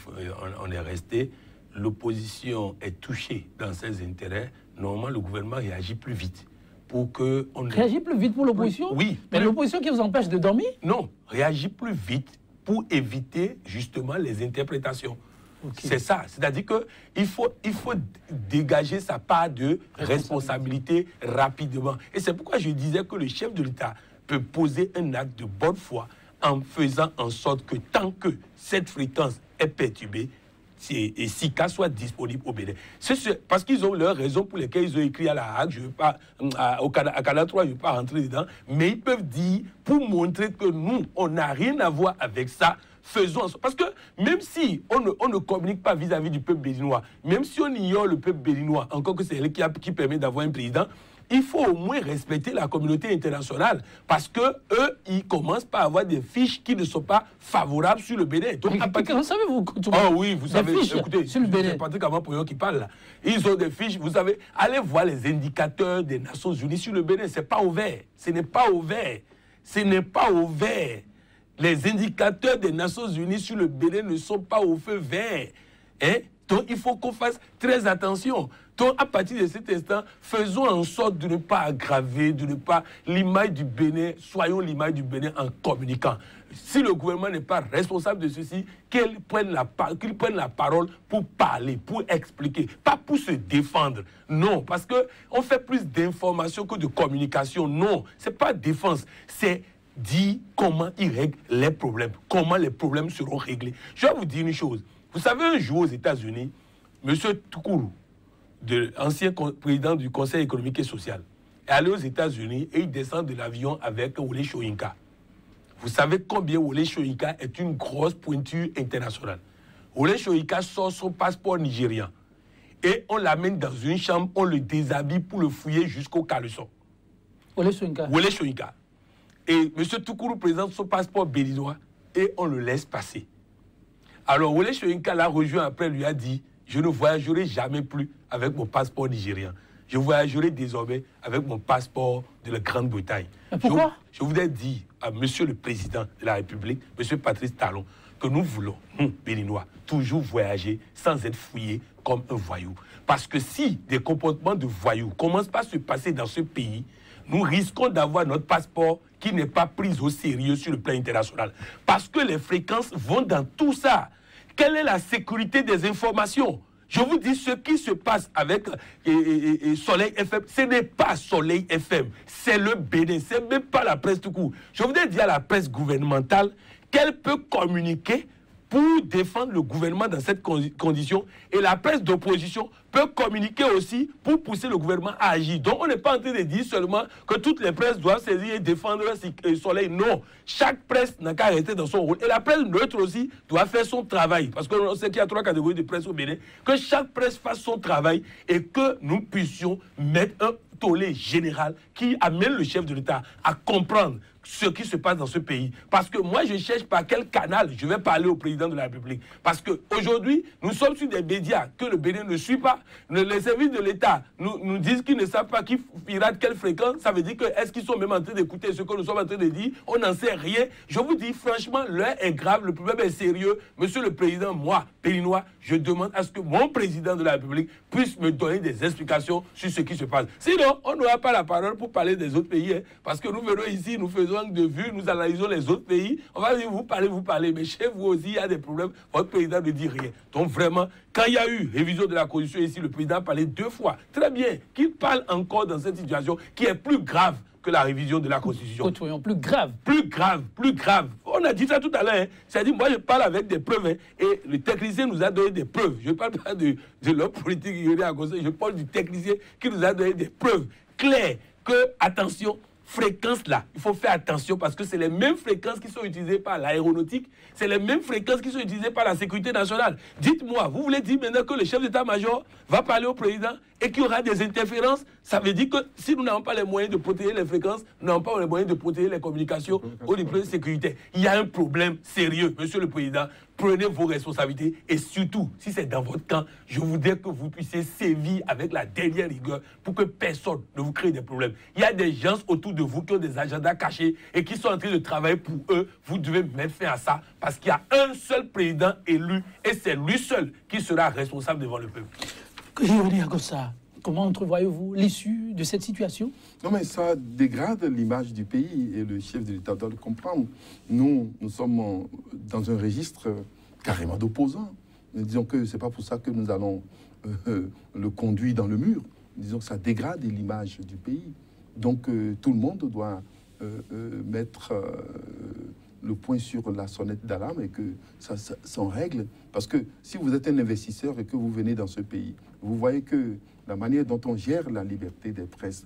on est resté, l'opposition est touchée dans ses intérêts, normalement le gouvernement réagit plus vite. Pour que on réagit plus vite pour l'opposition? Oui. Mais l'opposition qui vous empêche de dormir? Non, réagit plus vite pour éviter justement les interprétations. Okay. C'est ça, c'est-à-dire qu'il faut dégager sa part de responsabilité rapidement. Et c'est pourquoi je disais que le chef de l'État peut poser un acte de bonne foi en faisant en sorte que tant que cette fréquence est perturbée, et SICA soit disponible au Bénin. Parce qu'ils ont leurs raisons pour lesquelles ils ont écrit à la RAC, je veux pas, à Canal 3, je ne veux pas rentrer dedans, mais ils peuvent dire, pour montrer que nous, on n'a rien à voir avec ça, faisons en sorte. Parce que même si on ne communique pas vis-à-vis du peuple béninois, même si on ignore le peuple béninois, encore que c'est elle qui permet d'avoir un président, il faut au moins respecter la communauté internationale, parce que eux, ils commencent par avoir des fiches qui ne sont pas favorables sur le Bénin. Donc, comment savez-vous? Oh oui, vous savez, écoutez, c'est Patrick Amampoyon qui parle là. Ils ont des fiches, vous savez, allez voir les indicateurs des Nations Unies sur le Bénin, c'est pas ouvert. Ce n'est pas ouvert. Ce n'est pas ouvert. Les indicateurs des Nations Unies sur le Bénin ne sont pas au feu vert. Hein? Donc, il faut qu'on fasse très attention. Donc, à partir de cet instant, faisons en sorte de ne pas aggraver, de ne pas l'image du Bénin, soyons l'image du Bénin en communiquant. Si le gouvernement n'est pas responsable de ceci, qu'il prenne la parole pour parler, pour expliquer, pas pour se défendre. Non, parce qu'on fait plus d'informations que de communication. Non, ce n'est pas défense, c'est dire comment ils règlent les problèmes, comment les problèmes seront réglés. Je vais vous dire une chose. Vous savez, un jour aux États-Unis, M. Toukourou, ancien président du Conseil économique et social, est allé aux États-Unis et il descend de l'avion avec Wole Soyinka. Vous savez combien Wole Soyinka est une grosse pointure internationale. Wole Soyinka sort son passeport nigérian. et on l'amène dans une chambre, on le déshabille pour le fouiller jusqu'au caleçon. Wole Soyinka. Et M. Toukourou présente son passeport béninois et on le laisse passer. Alors Wole Soyinka l'a rejoint après, lui a dit « Je ne voyagerai jamais plus avec mon passeport nigérien. Je voyagerai désormais avec mon passeport de la Grande-Bretagne. » Pourquoi? Je voudrais dire à M. le Président de la République, M. Patrice Talon, que nous voulons, nous, Béninois, toujours voyager sans être fouillés comme un voyou. Parce que si des comportements de voyous commencent par se passer dans ce pays, nous risquons d'avoir notre passeport qui n'est pas pris au sérieux sur le plan international. Parce que les fréquences vont dans tout ça. Quelle est la sécurité des informations? Je vous dis ce qui se passe avec Soleil FM, ce n'est pas Soleil FM, c'est le Bénin, ce n'est même pas la presse tout court. Je voudrais dire à la presse gouvernementale qu'elle peut communiquer pour défendre le gouvernement dans cette condition, et la presse d'opposition peut communiquer aussi pour pousser le gouvernement à agir. Donc on n'est pas en train de dire seulement que toutes les presses doivent saisir et défendre le Soleil. Non, chaque presse n'a qu'à rester dans son rôle. Et la presse neutre aussi doit faire son travail. Parce qu'on sait qu'il y a 3 catégories de presse au Bénin. Que chaque presse fasse son travail et que nous puissions mettre un tollé général qui amène le chef de l'État à comprendre ce qui se passe dans ce pays. Parce que moi, je cherche par quel canal je vais parler au président de la République. Parce qu'aujourd'hui, nous sommes sur des médias que le Bénin ne suit pas. Les services de l'État nous disent qu'ils ne savent pas qui pirate quelle fréquence. Ça veut dire que est-ce qu'ils sont même en train d'écouter ce que nous sommes en train de dire? On n'en sait rien. Je vous dis franchement, l'heure est grave, le problème est sérieux. Monsieur le Président, moi, Béninois, je demande à ce que mon président de la République puisse me donner des explications sur ce qui se passe. Sinon, on n'aura pas la parole pour parler des autres pays. Hein, parce que nous venons ici, nous faisons de vue, nous analysons les autres pays. On va dire, vous parlez, mais chez vous aussi, il y a des problèmes. Votre président ne dit rien. Donc vraiment, quand il y a eu révision de la Constitution ici, le président a parlé 2 fois. Très bien, qu'il parle encore dans cette situation qui est plus grave que la révision de la Constitution. Plus grave. Plus grave, plus grave. On a dit ça tout à l'heure. Hein. C'est-à-dire, moi, je parle avec des preuves. Hein, et le technicien nous a donné des preuves. Je ne parle pas de l'homme politique qui est à cause. Je parle du technicien qui nous a donné des preuves claires que, attention, fréquences là, il faut faire attention parce que c'est les mêmes fréquences qui sont utilisées par l'aéronautique, c'est les mêmes fréquences qui sont utilisées par la sécurité nationale. Dites-moi, vous voulez dire maintenant que le chef d'état-major va parler au président et qu'il y aura des interférences? Ça veut dire que si nous n'avons pas les moyens de protéger les fréquences, nous n'avons pas les moyens de protéger les communications au niveau de sécurité. Il y a un problème sérieux, monsieur le président. Prenez vos responsabilités et surtout, si c'est dans votre camp, je voudrais que vous puissiez sévir avec la dernière rigueur pour que personne ne vous crée des problèmes. Il y a des gens autour de vous qui ont des agendas cachés et qui sont en train de travailler pour eux. Vous devez mettre fin à ça parce qu'il y a un seul président élu et c'est lui seul qui sera responsable devant le peuple. Que je veux dire comme ça. Comment entrevoyez-vous l'issue de cette situation? Non, mais ça dégrade l'image du pays et le chef de l'État doit le comprendre. Nous sommes dans un registre carrément d'opposants. Nous disons que ce n'est pas pour ça que nous allons le conduire dans le mur. Disons que ça dégrade l'image du pays. Donc tout le monde doit mettre le point sur la sonnette d'alarme et que ça s'en règle. Parce que si vous êtes un investisseur et que vous venez dans ce pays, vous voyez que la manière dont on gère la liberté des presses,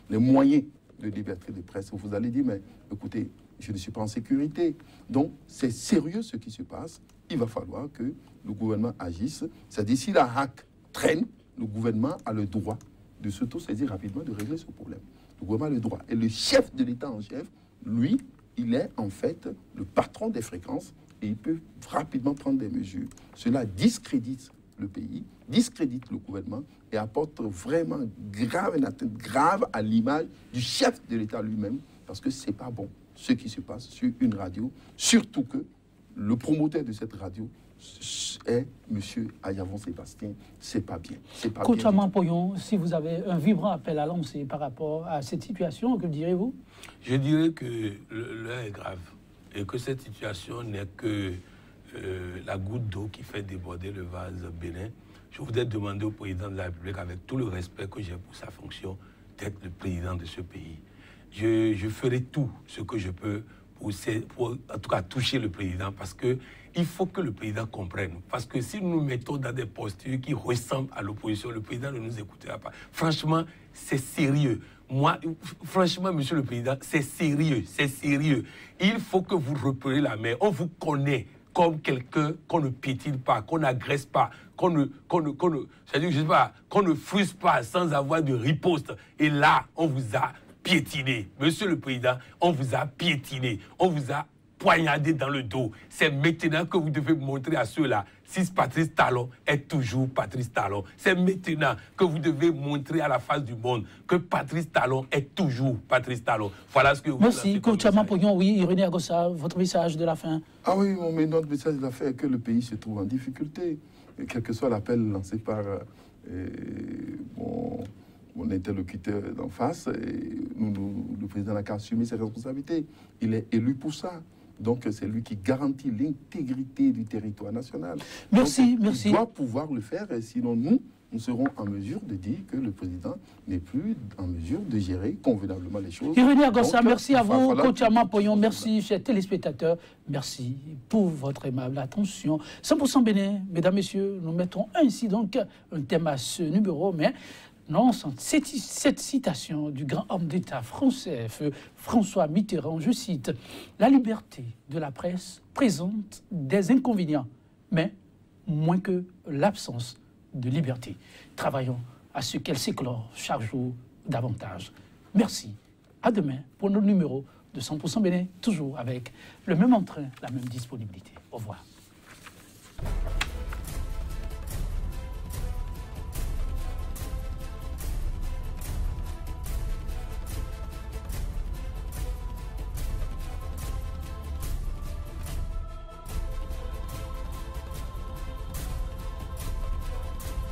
les moyens de liberté de presse, vous allez dire, mais écoutez, je ne suis pas en sécurité. Donc, c'est sérieux ce qui se passe. Il va falloir que le gouvernement agisse. C'est-à-dire, si la hack traîne, le gouvernement a le droit de s'auto-saisir rapidement, de régler ce problème. Le gouvernement a le droit. Et le chef de l'État en chef, lui, il est en fait le patron des fréquences et il peut rapidement prendre des mesures. Cela discrédite le pays, discrédite le gouvernement et apporte vraiment une atteinte grave à l'image du chef de l'État lui-même, parce que c'est pas bon ce qui se passe sur une radio, surtout que le promoteur de cette radio est M. Ayavon Sébastien. C'est pas bien. C'est pas Coach bien. Poyon, si vous avez un vibrant appel à lancer par rapport à cette situation, que direz-vous? Je dirais que l'heure est grave et que cette situation n'est que la goutte d'eau qui fait déborder le vase bénin. Je voudrais demander au président de la République, avec tout le respect que j'ai pour sa fonction, d'être le président de ce pays. Je ferai tout ce que je peux pour en tout cas toucher le président, parce que il faut que le président comprenne. Parce que si nous nous mettons dans des postures qui ressemblent à l'opposition, le président ne nous écoutera pas. Franchement, c'est sérieux. Moi, franchement, monsieur le président, c'est sérieux, c'est sérieux. Il faut que vous repreniez la main. On vous connaît comme quelqu'un qu'on ne piétine pas, qu'on n'agresse pas, qu'on ne frustre pas sans avoir de riposte. Et là, on vous a piétiné. Monsieur le Président, on vous a piétiné. On vous a poignardé dans le dos. C'est maintenant que vous devez montrer à ceux-là si Patrice Talon est toujours Patrice Talon. C'est maintenant que vous devez montrer à la face du monde que Patrice Talon est toujours Patrice Talon. Voilà ce que vous... Merci, coach Amapoyon. Oui, Irénée Agossa, votre message de la fin. Ah oui, mais notre message de la fin est que le pays se trouve en difficulté. Et quel que soit l'appel lancé par mon interlocuteur d'en face, le président n'a qu'à assumer ses responsabilités. Il est élu pour ça. Donc, c'est lui qui garantit l'intégrité du territoire national. Merci, donc, merci. Il doit pouvoir le faire, et sinon nous serons en mesure de dire que le président n'est plus en mesure de gérer convenablement les choses. Irénée Agossa, merci à vous, coach Amapoyon, merci, chers téléspectateurs, merci pour votre aimable attention. 100% Bénin, mesdames, messieurs, nous mettons ainsi donc un thème à ce numéro, mais non, cette citation du grand homme d'État français, François Mitterrand, je cite, « La liberté de la presse présente des inconvénients, mais moins que l'absence de liberté. Travaillons à ce qu'elle s'éclore chaque jour davantage. » Merci. À demain pour notre numéro de 100% Bénin, toujours avec le même entrain, la même disponibilité. Au revoir.